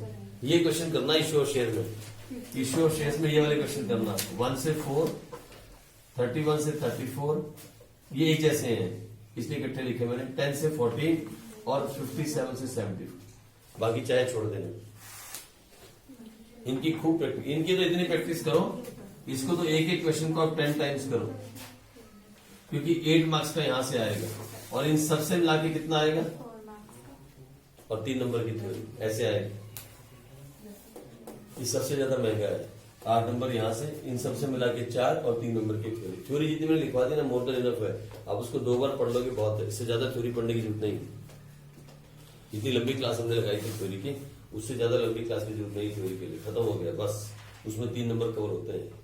ये क्वेश्चन करना इश्यू और शेयर में। इश्यू और शेयर्स में ये वाले क्वेश्चन करना 1 से 4, 31 से 34, ये एक जैसे हैं इसलिए इकट्ठे लिखे मैंने। 10 से 14 और 57 से 74। बाकी चाहे छोड़ देना। इनकी खूब प्रैक्टिस, इनकी तो इतनी प्रैक्टिस करो, इसको तो एक एक क्वेश्चन को आप 10 टाइम्स करो, क्योंकि 8 मार्क्स का यहां से आएगा और इन सबसे मिला के कितना आएगा? 4 मार्क्स का। और 3 नंबर की थ्योरी ऐसे आएगी। ये सबसे ज्यादा महंगा है। 8 नंबर यहां से, इन सबसे मिला के 4 और 3 नंबर की थ्योरी। थ्योरी जितनी मैंने लिखवा दी ना, मोर देन इनफ है। आप उसको 2 बार पढ़ लोगे बहुत है, इससे ज्यादा थ्योरी पढ़ने की जरूरत नहीं है। इतनी लंबी क्लास हमने लगाई थी थ्योरी की, उससे ज्यादा लंबी क्लास की जरूरत नहीं थ्योरी के लिए, खत्म हो गया बस। उसमें 3 नंबर कवर होते हैं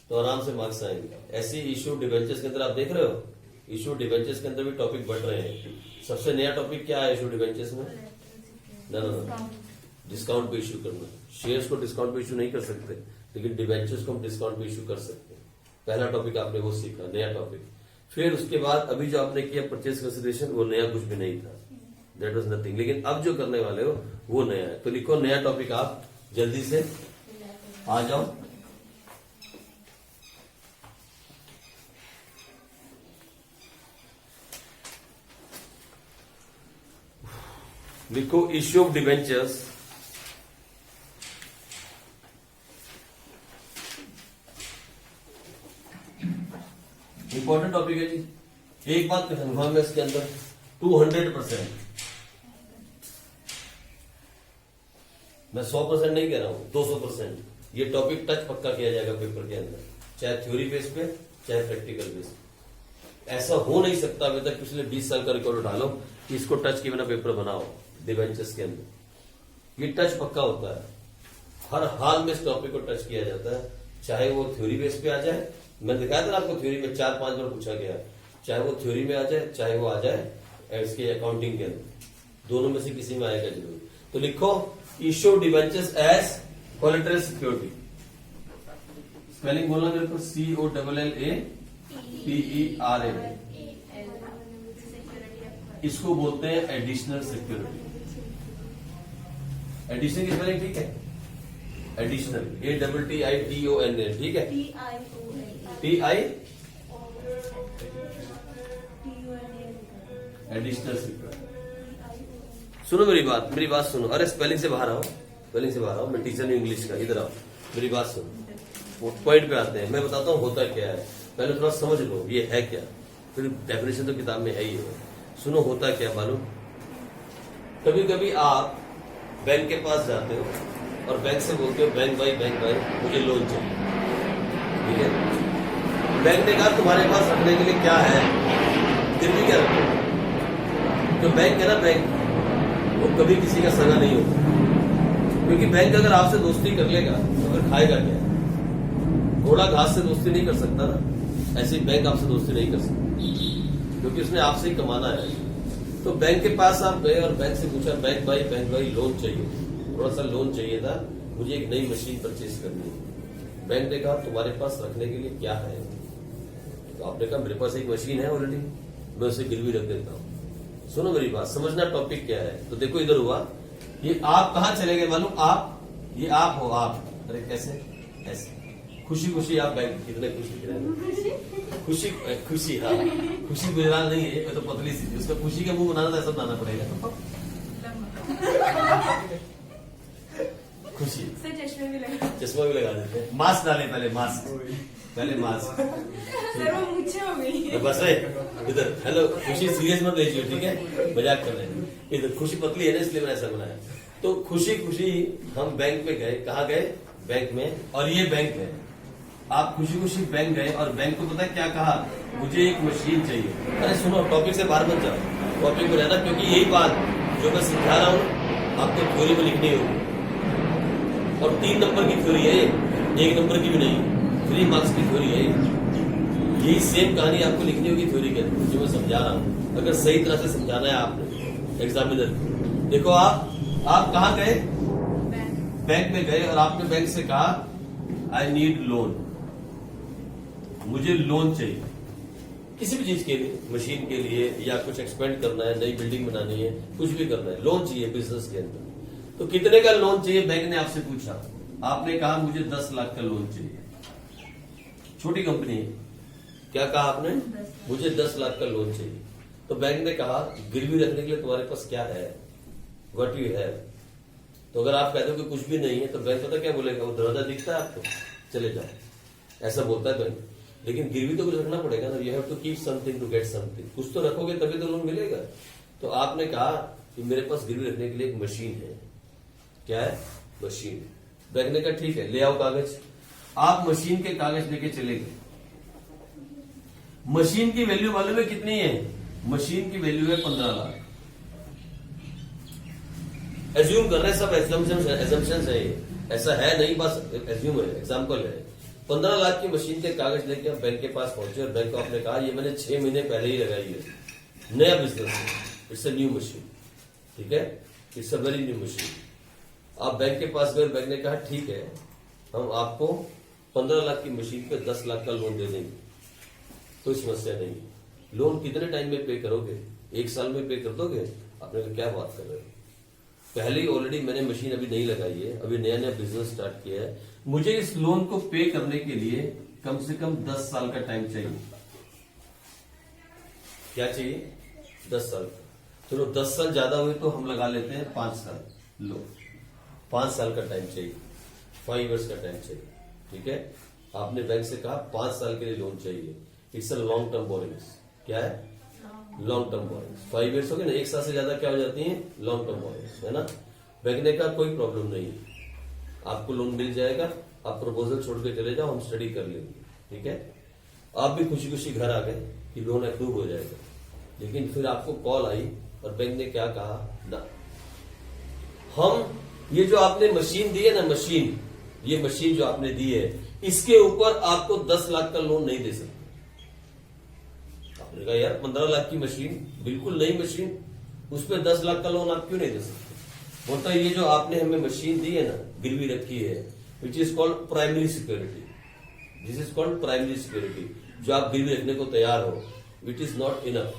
तो आराम से मार्क्स आएंगे। ऐसे इशू डिवेंचर्स के अंदर आप देख रहे हो, इशू डिवेंचर्स के अंदर भी टॉपिक बढ़ रहे हैं। सबसे नया टॉपिक क्या है इशू डिवेंचर्स में? ना डिस्काउंट पे इशू करना। शेयर्स को डिस्काउंट पे इशू नहीं कर सकते, लेकिन डिवेंचर्स को हम डिस्काउंट पे इशू कर सकते हैं। पहला टॉपिक आपने वो सीखा, नया टॉपिक। फिर उसके बाद अभी जो आपने किया परचेज कंसिडरेशन, वो नया कुछ भी नहीं था, दैट वाज नथिंग। लेकिन अब जो करने वाले हो वो नया है। तो लिखो नया टॉपिक, आप जल्दी से आ जाओ। लिखो issue of debentures important topic है जी। एक बात कन्फर्म है इसके अंदर 200%, मैं 100% नहीं कह रहा हूं, 200% ये टॉपिक टच पक्का किया जाएगा पेपर के अंदर, चाहे थ्योरी बेस पे चाहे प्रैक्टिकल बेस पे। ऐसा हो नहीं सकता अभी तक पिछले 20 साल का रिकॉर्ड उठा लो कि इसको टच किए बिना पेपर बनाओ डिवेंचर्स के अंदर। ये टच पक्का होता है, हर हाल में इस टॉपिक को टच किया जाता है, चाहे वो थ्योरी बेस पे आ जाए, मैं दिखाया था आपको थ्योरी में 4-5 बार पूछा गया, चाहे वो थ्योरी में आ जाए चाहे वो आ जाए इसके अकाउंटिंग के अंदर, दोनों में से किसी में आएगा जरूर। तो लिखो issue debentures as collateral security, spelling बोलना मेरे को, COLLATERA, इसको बोलते हैं एडिशनल सिक्योरिटी। एडिशनल की स्पेलिंग ठीक है, एडिशनल ADDITON, ठीक है, TI एडिशनल सिक्योरिटी। सुनो मेरी बात सुनो, अरे स्पेलिंग से बाहर आओ, स्पेलिंग से बाहर आओ, मैं टीचर हूं इंग्लिश का, इधर आओ, मेरी बात सुनो, पॉइंट पे आते हैं। मैं बताता हूँ होता क्या है, पहले थोड़ा समझ लो ये है क्या, फिर डेफिनेशन तो किताब में है ही है। सुनो होता क्या मालूम, कभी कभी आप बैंक के पास जाते हो और बैंक से बोलते हो बैंक भाई मुझे लोन चाहिए, ठीक है। बैंक ने कहा तुम्हारे पास रखने के लिए क्या है, गिरवी क्या रखो। जो बैंक है ना, बैंक वो कभी किसी का सगा नहीं होता, क्योंकि बैंक अगर आपसे दोस्ती कर लेगा तो फिर खाएगा क्या। घोड़ा घास से दोस्ती नहीं कर सकता ना, ऐसे बैंक आपसे दोस्ती नहीं कर सकता, क्योंकि उसने आपसे ही कमाना है। तो बैंक के पास आप गए और बैंक से पूछा बैंक भाई लोन चाहिए, थोड़ा सा लोन चाहिए था, मुझे एक नई मशीन परचेज करनी है। बैंक ने कहा तुम्हारे पास रखने के लिए क्या है, तो आपने कहा मेरे पास एक मशीन है ऑलरेडी, मैं उसे गिरवी रख देता हूँ। सुनो मेरी बात, समझना टॉपिक क्या है। तो देखो इधर हुआ, ये आप कहां चले गए मालूम, आप, ये आप हो, आप, अरे कैसे, ऐसे खुशी खुशी आप बैंक, कितने खुश दिख रहे हैं, खुशी हाँ, खुशी गुजराल नहीं है, तो पतली सी, उसका खुशी का मुंह बनाना तो ऐसा बनाना पड़ेगा, खुशी। चश्मा भी लगा देते हैं, मास्क डाले, पहले मास्क सर वो मुझे हो गई। बस है इधर। हेलो, खुशी सीरियस मत लीजिए, ठीक है, मजाक कर रहे हैं। इधर खुशी पतली है ना, इसलिए मैंने ऐसा बनाया। तो खुशी हम बैंक में गए, कहाँ गए, बैंक में, और ये बैंक है। आप खुशी बैंक गए और बैंक को पता है क्या कहा, मुझे एक मशीन चाहिए। अरे सुनो, टॉपिक से बाहर मत जाओ, टॉपिक में रहना, क्योंकि यही बात जो मैं समझा रहा हूँ आपको थ्योरी में लिखनी होगी, और 3 नंबर की थ्योरी है, 1 नंबर की भी नहीं, 3 मार्क्स की थ्योरी है। यही सेम कहानी आपको लिखनी होगी थ्योरी के अंदर, जो मैं समझा रहा हूँ, अगर सही तरह से समझाना है आपने एग्जामिनर। देखो आप कहाँ गए, बैंक में गए, और आपने बैंक से कहा आई नीड लोन, मुझे लोन चाहिए किसी भी चीज के लिए, मशीन के लिए, या कुछ एक्सपेंड करना है, नई बिल्डिंग बनानी है, कुछ भी करना है, लोन चाहिए बिजनेस के अंदर। तो कितने का लोन चाहिए बैंक ने आपसे पूछा, आपने कहा मुझे 10 लाख का लोन चाहिए, छोटी कंपनी है, क्या कहा आपने, मुझे 10 लाख का लोन चाहिए। तो बैंक ने कहा गिरवी रखने के लिए तुम्हारे पास क्या है, व्हाट यू हैव। तो अगर आप कहते हो कि कुछ भी नहीं है, तो बैंक पता क्या बोलेगा, वो दरवाजा दिखता है आपको, चले जाओ, ऐसा बोलता है बैंक। लेकिन गिरवी तो कुछ रखना पड़ेगा ना, you have to keep something to get something, कुछ तो रखोगे तभी तो लोन मिलेगा। तो आपने कहा कि मेरे पास गिरवी रखने के लिए एक मशीन है, क्या है, मशीन। बैंक ने कहा ठीक है, ले आओ कागज। आप मशीन के कागज लेके चले गए। मशीन की वैल्यू मालूम है कितनी है, मशीन की वैल्यू है 15 लाख। एज्यूम कर रहे हैं सब, एजम्पशन है, ऐसा है नहीं, बस एज्यूम है, एग्जाम्पल है। 15 लाख की मशीन के कागज लेके आप बैंक के पास पहुंचे, और बैंक को आपने कहा ये मैंने 6 महीने पहले ही लगाई है, नया बिजनेस है, इट्स अ न्यू मशीन, ठीक है, it's a very new machine. आप बैंक के पास गए, बैंक ने कहा ठीक है, हम आपको 15 लाख की मशीन पे 10 लाख का लोन दे देंगे, कोई समस्या नहीं। लोन कितने टाइम में पे करोगे, 1 साल में पे कर दोगे। आपने कहा क्या बात कर रहे हो, पहले ही ऑलरेडी मैंने मशीन अभी नहीं लगाई है, अभी नया बिजनेस स्टार्ट किया है, मुझे इस लोन को पे करने के लिए कम से कम 10 साल का टाइम चाहिए। क्या चाहिए, 10 साल। चलो 10 साल ज्यादा हुए तो हम लगा लेते हैं 5 साल। लो 5 साल का टाइम चाहिए, 5 इयर्स का टाइम चाहिए। ठीक है, आपने बैंक से कहा 5 साल के लिए लोन चाहिए। It's a long term borrowings. क्या है? Long term borrowings. 5 इयर्स हो गए ना, 1 साल से ज्यादा क्या हो जाती है? लॉन्ग टर्म बोरिंग्स, है ना। बैंक ने कहा कोई प्रॉब्लम नहीं है, आपको लोन मिल जाएगा, आप प्रपोजल छोड़ के चले जाओ, हम स्टडी कर लेंगे। ठीक है, आप भी खुशी खुशी घर आ गए कि लोन अप्रूव हो जाएगा। लेकिन फिर आपको कॉल आई और बैंक ने क्या कहा ना, हम ये जो आपने मशीन दी है ना, मशीन, ये मशीन जो आपने दी है, इसके ऊपर आपको 10 लाख का लोन नहीं दे सकते। आपने कहा यार 15 लाख की मशीन, बिल्कुल नई मशीन, उस पर 10 लाख का लोन आप क्यों नहीं दे सकते? बोलता ये जो आपने हमें मशीन दी है ना, गिरवी रखी है, which is called primary security, this is called primary security, जो आप गिरवी रखने को तैयार हो, which is not enough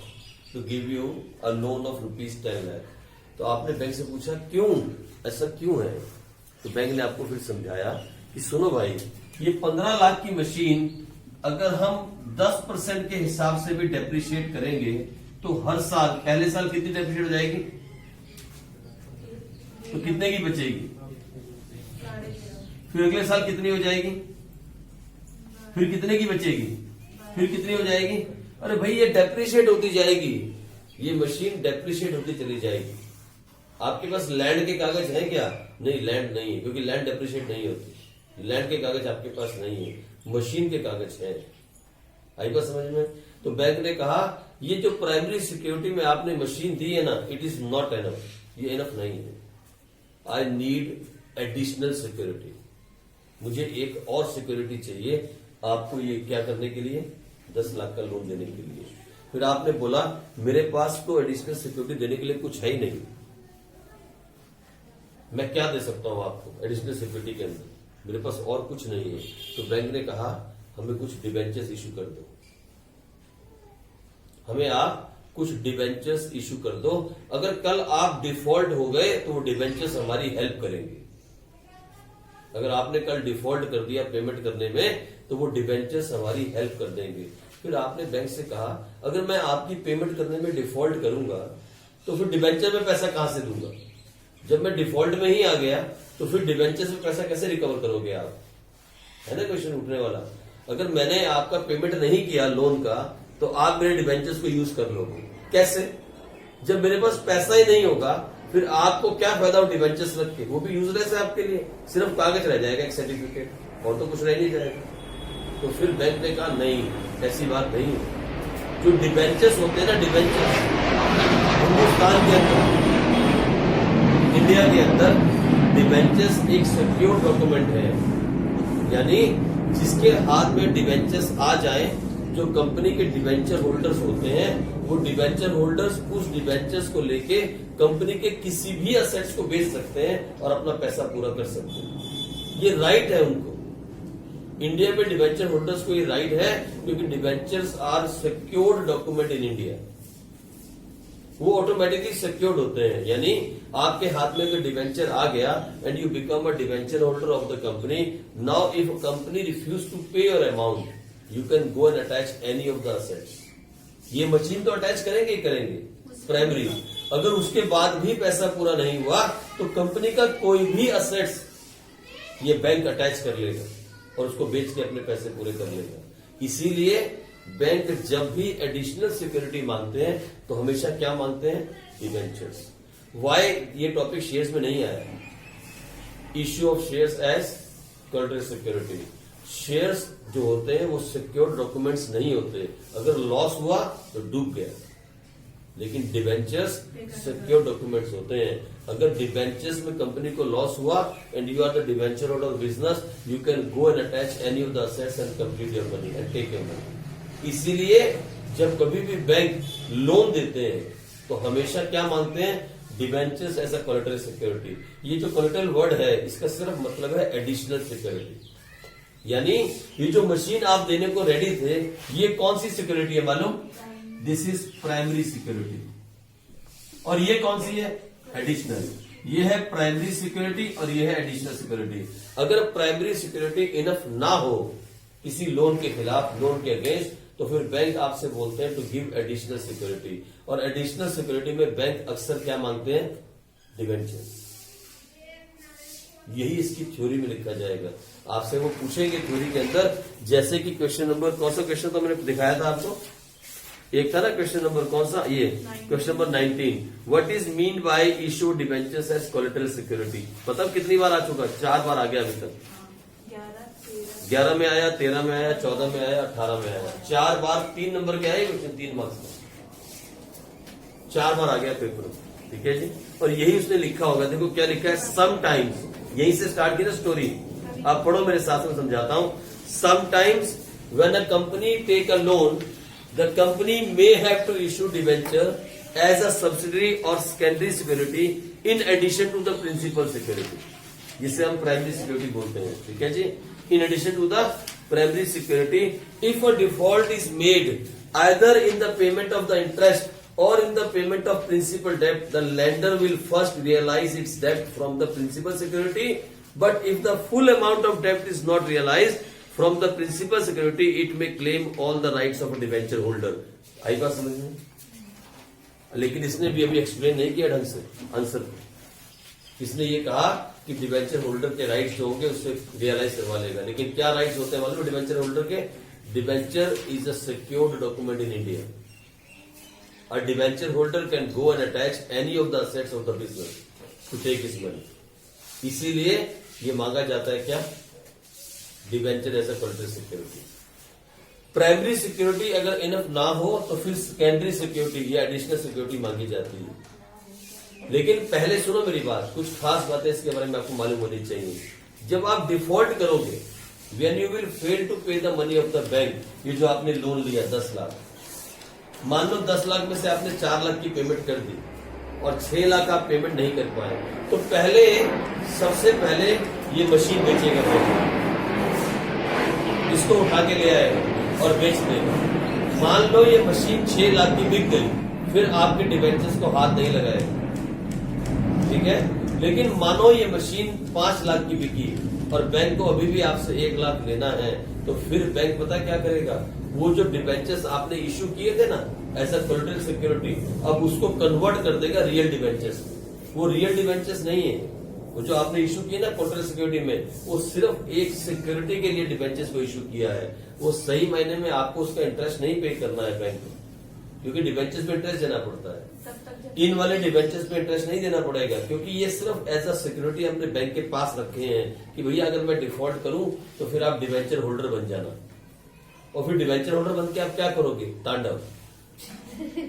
to give you a loan of ₹10 lakh. तो आपने बैंक से पूछा क्यों, ऐसा क्यों है? तो बैंक ने आपको फिर समझाया कि सुनो भाई, ये 15 लाख की मशीन अगर हम 10% के हिसाब से भी डेप्रिशिएट करेंगे तो हर साल, पहले साल कितनी डेप्रिशिएट हो जाएगी? तो कितने की बचेगी? फिर अगले साल कितनी हो जाएगी? फिर कितने की बचेगी? फिर कितनी हो जाएगी? अरे भाई ये डेप्रिशिएट होती जाएगी, ये मशीन डेप्रिशिएट होती चली जाएगी। आपके पास लैंड के कागज है क्या? नहीं, लैंड नहीं है, क्योंकि लैंड डेप्रिशिएट नहीं होती। लैंड के कागज आपके पास नहीं है, मशीन के कागज है। आई बात समझ में? तो बैंक ने कहा ये जो प्राइमरी सिक्योरिटी में आपने मशीन दी है ना, इट इज नॉट एनफ, ये एनफ नहीं है। आई नीड एडिशनल सिक्योरिटी, मुझे एक और सिक्योरिटी चाहिए आपको ये क्या करने के लिए? 10 लाख का लोन देने के लिए। फिर आपने बोला मेरे पास तो एडिशनल सिक्योरिटी देने के लिए कुछ है ही नहीं, मैं क्या दे सकता हूं आपको एडिशनल सिक्योरिटी के अंदर? मेरे पास और कुछ नहीं है। तो बैंक ने कहा हमें कुछ डिबेंचर्स इशू कर दो, हमें आप कुछ डिबेंचर्स इशू कर दो। अगर कल आप डिफॉल्ट हो गए तो वो डिबेंचर्स हमारी हेल्प करेंगे। अगर आपने कल डिफॉल्ट कर दिया पेमेंट करने में तो वो डिबेंचर्स हमारी हेल्प कर देंगे। फिर आपने बैंक से कहा अगर मैं आपकी पेमेंट करने में डिफॉल्ट करूंगा तो फिर डिबेंचर में पैसा कहां से दूंगा? जब मैं डिफॉल्ट में ही आ गया तो फिर डिबेंचर से पैसा कैसे रिकवर करोगे आप? है ना क्वेश्चन उठने वाला। अगर मैंने आपका पेमेंट नहीं किया लोन का तो आप मेरे डिबेंचर्स को यूज कर लोगे कैसे? जब मेरे पास पैसा ही नहीं होगा फिर आपको क्या फायदा हो डिबेंचर्स रख के? वो भी यूजलेस है आपके लिए, सिर्फ कागज रह जाएगा, एक सर्टिफिकेट, और तो कुछ रह नहीं जाएगा। तो फिर बैंक ने कहा नहीं, ऐसी बात नहीं है। जो डिबेंचर्स होते हैं ना, डिबेंचर्स हिंदुस्तान के अंदर, इंडिया के अंदर डिबेंचर्स एक सिक्योर डॉक्यूमेंट है, यानी जिसके हाथ में डिबेंचर्स आ जाए, जो कंपनी के डिबेंचर होल्डर्स होते हैं, वो डिबेंचर होल्डर्स उस डिबेंचर्स को लेके कंपनी के किसी भी असेट्स को बेच सकते हैं और अपना पैसा पूरा कर सकते हैं। ये राइट है उनको। इंडिया में डिबेंचर होल्डर्स को ये राइट है क्योंकि debentures are secured document in India. वो ऑटोमेटिकली सिक्योर्ड होते हैं, यानी आपके हाथ में अगर डिबेंचर आ गया and you become a debenture holder of the company, now if company refuse to pay your amount you can go and attach any of the assets. ये मशीन तो अटैच करेंगे ही करेंगे प्राइमरी। अगर उसके बाद भी पैसा पूरा नहीं हुआ तो कंपनी का कोई भी असेट्स ये बैंक अटैच कर लेगा और उसको बेच के अपने पैसे पूरे कर लेगा। इसीलिए बैंक जब भी एडिशनल सिक्योरिटी मांगते हैं तो हमेशा क्या मांगते हैं? डिबेंचर्स। वाई ये टॉपिक शेयर्स में नहीं आया? Issue of shares as collateral security. Shares जो होते हैं वो सिक्योर्ड डॉक्यूमेंट्स नहीं होते, अगर लॉस हुआ तो डूब गया। लेकिन डिबेंचर्स सिक्योर डॉक्यूमेंट्स होते हैं। अगर डिबेंचर्स में कंपनी को लॉस हुआ and you are the debenture holder of business, you can go and attach any of the assets and complete your money and take your money. इसीलिए जब कभी भी बैंक लोन देते हैं तो हमेशा क्या मांगते हैं? Debentures as a collateral security. ये जो कोलेटरल वर्ड है इसका सिर्फ मतलब है एडिशनल सिक्योरिटी, यानी ये जो मशीन आप देने को रेडी थे ये कौन सी सिक्योरिटी है मालूम? This is primary security. और ये कौन सी है? एडिशनल। ये है प्राइमरी सिक्योरिटी और ये है एडिशनल सिक्योरिटी। अगर प्राइमरी सिक्योरिटी इनफ ना हो किसी लोन के खिलाफ, लोन के अगेंस्ट, तो फिर बैंक आपसे बोलते हैं टू गिव एडिशनल सिक्योरिटी। और एडिशनल सिक्योरिटी में बैंक अक्सर क्या मांगते हैं? डिवेंचर। यही इसकी थ्योरी में लिखा जाएगा। आपसे वो पूछेंगे थ्योरी के अंदर, जैसे कि क्वेश्चन नंबर, कौन सा क्वेश्चन तो मैंने दिखाया था आपको, एक था ना क्वेश्चन नंबर, कौन सा? ये question number 19, what is mean by issue debentures as collateral security. मतलब कितनी बार आ चुका? 4 बार आ गया अभी तक। 11 में आया, 13 में आया, 14 में आया, 18 में आया। 4 बार 3 नंबर के आए क्वेश्चन, 3 मार्क्स में 4 बार आ गया पेपर। ठीक है जी। और यही उसने लिखा होगा, देखो क्या लिखा है, समटाइम्स, यहीं से स्टार्ट की ना स्टोरी। आप पढ़ो मेरे साथ में, समझाता हूं। Sometimes when a company take a loan, the company may have to issue debenture as a subsidiary और secondary security in addition to the principal security, जिसे हम प्राइमरी सिक्योरिटी बोलते हैं। ठीक है जी। In addition to the primary security, if a default is made either in the payment of the interest or in the payment of principal debt, the lender will first realize its debt from the principal security, but if the full amount of debt is not realized from the principal security, it may claim all the rights of a debenture holder. आई बात समझ में? लेकिन इसने भी अभी explain नहीं किया ढंग से आंसर को। इसने ये कहा कि डिवेंचर होल्डर के राइट्स जो होंगे उससे रियलाइज करवा लेगा, लेकिन क्या राइट्स होते हैं मालूम है डिवेंचर होल्डर के? Debenture is a secured document in India. A debenture holder can go and attach any of the assets of the business to take his money. इसीलिए ये मांगा जाता है क्या? Debenture as a collateral security. Primary security अगर enough ना हो तो फिर सेकेंडरी सिक्योरिटी या एडिशनल सिक्योरिटी मांगी जाती है। लेकिन पहले सुनो मेरी बात, कुछ खास बातें इसके बारे में आपको मालूम होनी चाहिए। जब आप डिफॉल्ट करोगे, when you will fail to pay the money of the bank, ये जो आपने लोन लिया 10 लाख, मान लो 10 लाख में से आपने 4 लाख की पेमेंट कर दी और 6 लाख आप पेमेंट नहीं कर पाए, तो पहले सबसे पहले ये मशीन बेचेगा बैंक, इसको उठा के ले आएगा और बेच देगा। मान लो ये मशीन 6 लाख की बिक गई, फिर आपके डिवेंचर्स को हाथ नहीं लगाएगा। ठीक है। लेकिन मानो ये मशीन 5 लाख की बिकी और बैंक को अभी भी आपसे 1 लाख लेना है, तो फिर बैंक पता क्या करेगा? वो जो डिवेंचर्स आपने इश्यू किए थे ना एज अ कोलेटरल सिक्योरिटी, अब उसको कन्वर्ट कर देगा रियल डिवेंचर्स। वो रियल डिवेंचर्स नहीं है, वो जो आपने इश्यू किए ना कोलेटरल सिक्योरिटी में, वो सिर्फ एक सिक्योरिटी के लिए डिवेंचर्स को इश्यू किया है। वो सही मायने में आपको उसका इंटरेस्ट नहीं पे करना है बैंक को, क्योंकि डिवेंचर्स पे इंटरेस्ट देना पड़ता है। इन वाले डिवेंचर्स पे इंटरेस्ट नहीं देना पड़ेगा, क्योंकि ये सिर्फ एज अ सिक्योरिटी हमने बैंक के पास रखे हैं कि भैया अगर मैं डिफॉल्ट करूं तो फिर आप डिवेंचर होल्डर बन जाना। और फिर डिवेंचर होल्डर बन के आप क्या करोगे? तांडव।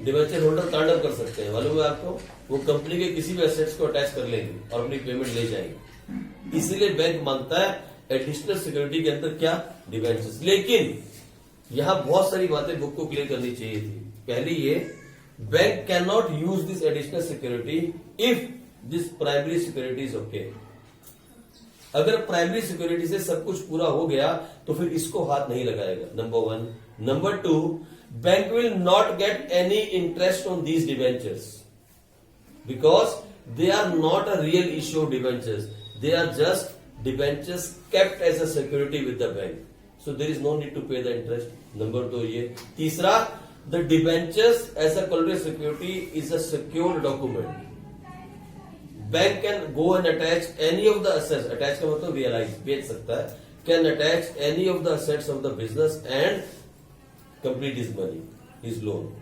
डिवेंचर होल्डर तांडव कर सकते हैं, मालूम है आपको? वो कंपनी के किसी भी एसेट्स को अटैच कर लेंगे और अपनी पेमेंट ले जाएंगे। इसीलिए बैंक मांगता है एडिशनल सिक्योरिटी के अंदर क्या? डिवेंचर्स। लेकिन यहां बहुत सारी बातें बुक को क्लियर करनी चाहिए थी। पहली ये, bank can not use this additional security if this primary security is okay. अगर प्राइमरी सिक्योरिटी से सब कुछ पूरा हो गया तो फिर इसको हाथ नहीं लगाएगा, number 1। Number 2, bank will not get any interest on these debentures because they are not a real issue of debentures, they are just debentures kept as a security with the bank, so there is no need to pay the interest. Number 2 ये। तीसरा, the debentures as a collateral security is a secured document. Bank can go and attach any of the assets, attach का मतलब realise, बेच सकता है, can attach any of the assets of the business and complete his money, his loan.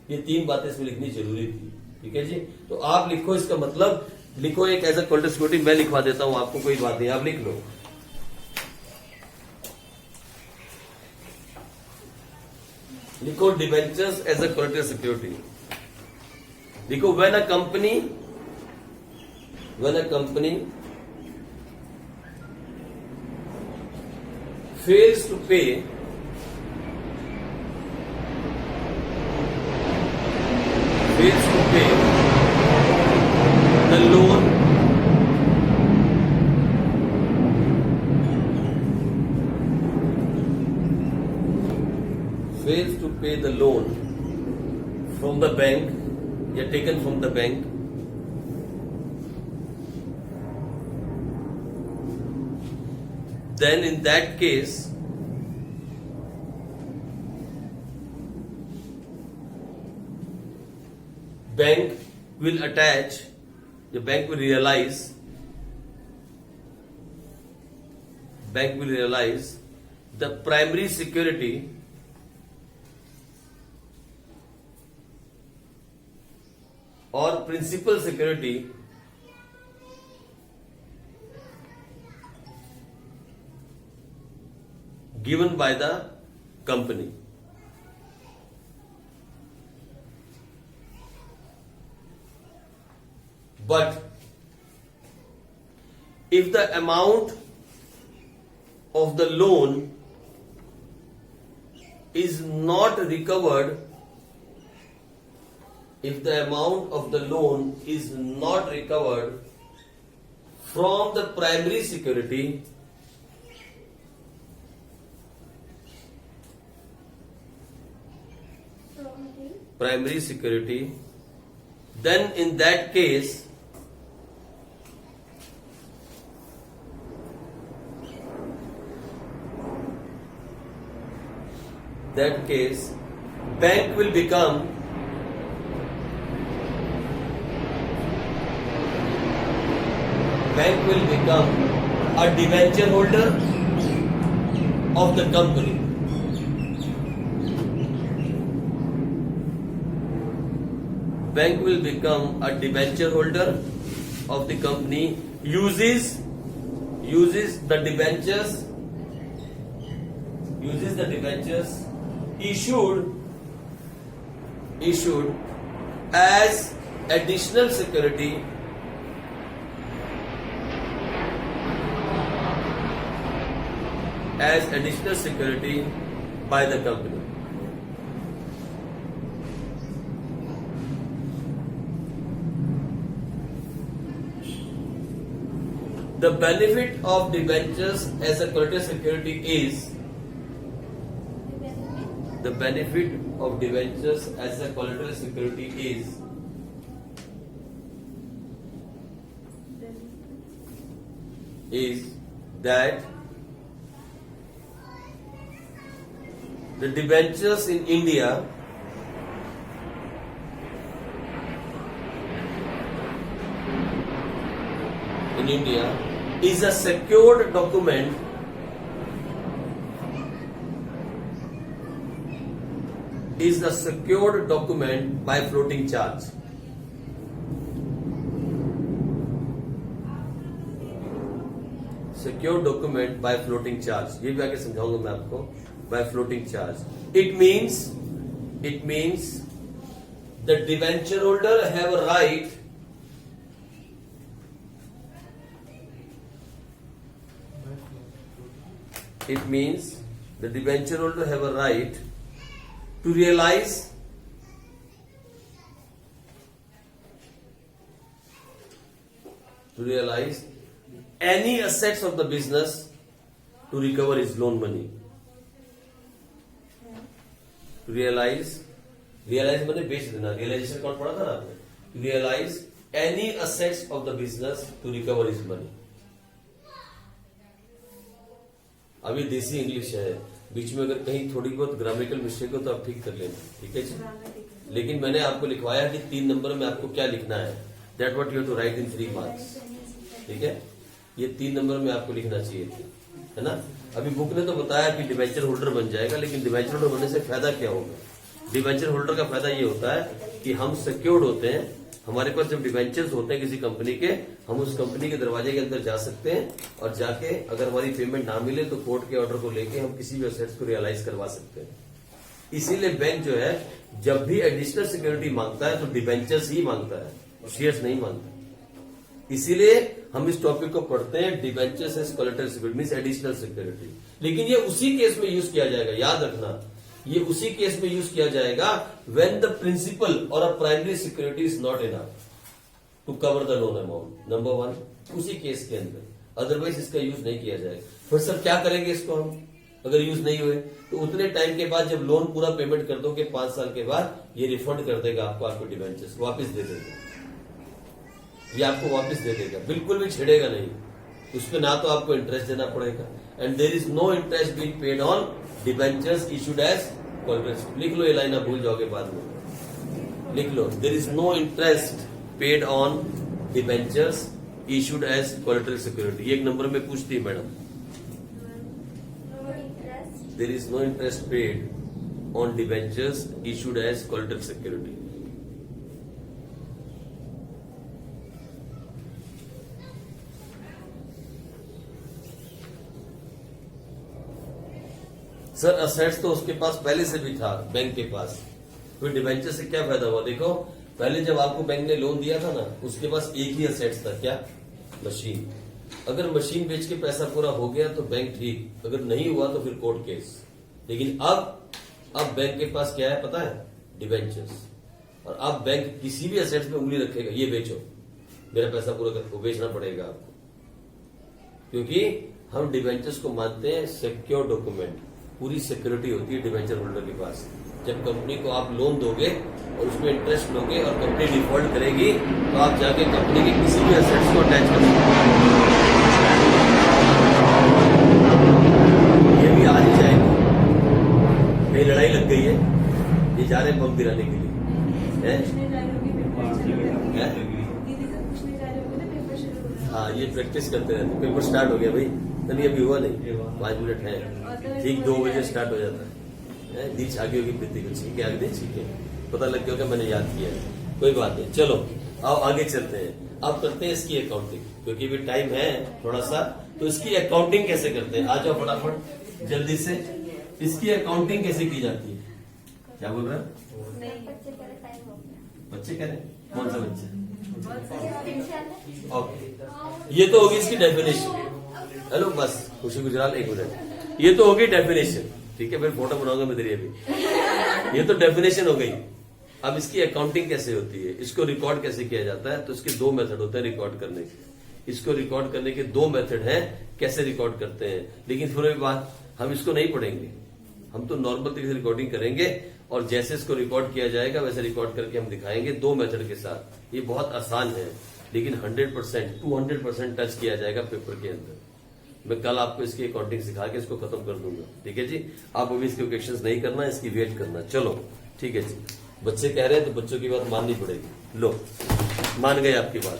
ये 3 बातें इसमें लिखनी जरूरी थी। ठीक है जी। तो आप लिखो, इसका मतलब लिखो एक एज अ कोलेटरल सिक्योरिटी, मैं लिखवा देता हूं आपको, कोई बात नहीं, आप लिख लो। लिखो debentures as a collateral security. लिखो when a company fails to pay the loan from the bank, taken from the bank, then in that case bank will attach, the bank will realize the primary security or principal security given by the company. But if the amount of the loan is not recovered, if the amount of the loan is not recovered from the primary security, then in that case bank will become a debenture holder of the company. Bank will become a debenture holder of the company, uses the debentures issued as additional security by the company. The benefit of debentures as a collateral security is that the debentures in India is a secured document by floating charge. Secured document by floating charge. ये भी आगे समझाऊंगा मैं आपको. By floating charge. It means the debenture holder have a right to realize any assets of the business to recover his loan money. Realize मैंने बेच देना. Realization कौन पढ़ा था ना आपने? Realize any assets of the business to recover his money. अभी देसी इंग्लिश है, बीच में अगर कहीं थोड़ी बहुत ग्रामेटिकल मिस्टेक हो तो आप ठीक कर लेना. ठीक है जी. लेकिन मैंने आपको लिखवाया कि 3 नंबर में आपको क्या लिखना है. That what you have to write in 3 marks. ठीक है. ये 3 नंबर में आपको लिखना चाहिए, है ना. अभी बुक ने तो बताया कि डिबेंचर होल्डर बन जाएगा, लेकिन डिबेंचर होल्डर बनने से फायदा क्या होगा. डिबेंचर होल्डर का फायदा ये होता है कि हम सिक्योर्ड होते हैं. हमारे पास जब डिबेंचर्स होते हैं किसी कंपनी के, हम उस कंपनी के दरवाजे के अंदर जा सकते हैं और जाके अगर हमारी पेमेंट ना मिले तो कोर्ट के ऑर्डर को लेके हम किसी भी एसेट्स को रियलाइज करवा सकते हैं. इसीलिए बैंक जो है जब भी एडिशनल सिक्योरिटी मांगता है तो डिबेंचर्स ही मांगता है, शेयर्स नहीं मांगता. इसीलिए हम इस टॉपिक को पढ़ते हैं, debentures as collateral security means additional security. लेकिन ये उसी केस में यूज किया जाएगा, याद रखना, ये उसी केस में यूज किया जाएगा when the principal or a primary security is not enough to cover the loan amount. Number 1 उसी केस के अंदर, अदरवाइज इसका यूज नहीं किया जाएगा. फिर सर क्या करेंगे इसको हम, अगर यूज नहीं हुए तो उतने टाइम के बाद जब लोन पूरा पेमेंट कर दोगे 5 साल के बाद, ये रिफंड कर देगा आपको, आपको डिबेंचर्स वापस दे देगा. ये आपको वापस दे देगा, बिल्कुल भी छेड़ेगा नहीं. उस पर ना तो आपको इंटरेस्ट देना पड़ेगा. And there is no interest being paid on debentures issued as collateral. लिख लो ये लाइन, आप भूल जाओगे बाद में. लिख लो, there is no interest paid on debentures issued as collateral security. ये एक नंबर में पूछती है madam, there is no interest paid on debentures issued as collateral security. Sir assets तो उसके पास पहले से भी था बैंक के पास, फिर डिबेंचर से क्या फायदा हुआ? देखो पहले जब आपको बैंक ने लोन दिया था ना, उसके पास एक ही असेट्स था, क्या? मशीन। अगर मशीन बेच के पैसा पूरा हो गया तो बैंक ठीक, अगर नहीं हुआ तो फिर कोर्ट केस। लेकिन अब बैंक के पास क्या है पता है? डिबेंचर्स। और अब बैंक किसी भी असेट्स में उंगली रखेगा, ये बेचो मेरा पैसा पूरा कर, बेचना पड़ेगा आपको, क्योंकि हम डिबेंचर्स को मानते हैं सिक्योर डॉक्यूमेंट, पूरी सिक्योरिटी होती है डिबेंचर होल्डर के पास। जब कंपनी को आप लोन दोगे और उसमें इंटरेस्ट लोगे और कंपनी डिफॉल्ट करेगी तो आप जाके कंपनी के किसी भी एसेट्स को अटैच कर सकते हो। ये भी आज ही जाएगी, कहीं लड़ाई लग गई है, ये जा रहे हैं पंप गिराने के लिए हैं? पूछने जा रहे होंगे पेपर चल रहा है। हैं? दीदी से पूछने जा रहे होंगे ना, पेपर शुरू हो रहा है। हाँ, ये प्रैक्टिस करते रहते। पेपर स्टार्ट हो गया भाई, नहीं अभी हुआ नहीं, 5 मिनट है, ठीक 2 बजे स्टार्ट हो जाता है। दी छागी होगी प्रीति को, ठीक है आगे ठीक है, पता लग गया होगा मैंने याद किया है, कोई बात नहीं। चलो आओ आगे चलते हैं, अब करते हैं इसकी अकाउंटिंग, क्योंकि अभी टाइम है थोड़ा सा, तो इसकी अकाउंटिंग कैसे करते हैं? आ जाओ फटाफट जल्दी से। इसकी अकाउंटिंग कैसे की जाती है? क्या बोल रहे हैं बच्चे? कह रहे हैं कौन सा बच्चे? ओके, ये तो होगी इसकी डेफिनेशन। हेलो बस खुशी गुजराल, 1 मिनट, ये तो होगी डेफिनेशन, ठीक है? फिर फोटो बनाऊंगा मैं तेरी अभी। ये तो डेफिनेशन हो गई। अब इसकी अकाउंटिंग कैसे होती है, इसको रिकॉर्ड कैसे किया जाता है? तो इसके 2 मेथड होते हैं रिकॉर्ड करने के। इसको रिकॉर्ड करने के 2 मेथड हैं, कैसे रिकॉर्ड करते हैं। लेकिन फिर एक बात, हम इसको नहीं पढ़ेंगे, हम तो नॉर्मल तरीके से रिकॉर्डिंग करेंगे और जैसे इसको रिकॉर्ड किया जाएगा वैसे रिकॉर्ड करके हम दिखाएंगे 2 मेथड के साथ। ये बहुत आसान है, लेकिन 100% 200% टच किया जाएगा पेपर के अंदर। मैं कल आपको इसकी अकाउंटिंग सिखा के इसको खत्म कर दूंगा, ठीक है जी? आप अभी इसके क्वेश्चंस नहीं करना, इसकी वेट करना। चलो ठीक है जी, बच्चे कह रहे हैं तो बच्चों की बात माननी पड़ेगी। लो मान गए आपकी बात।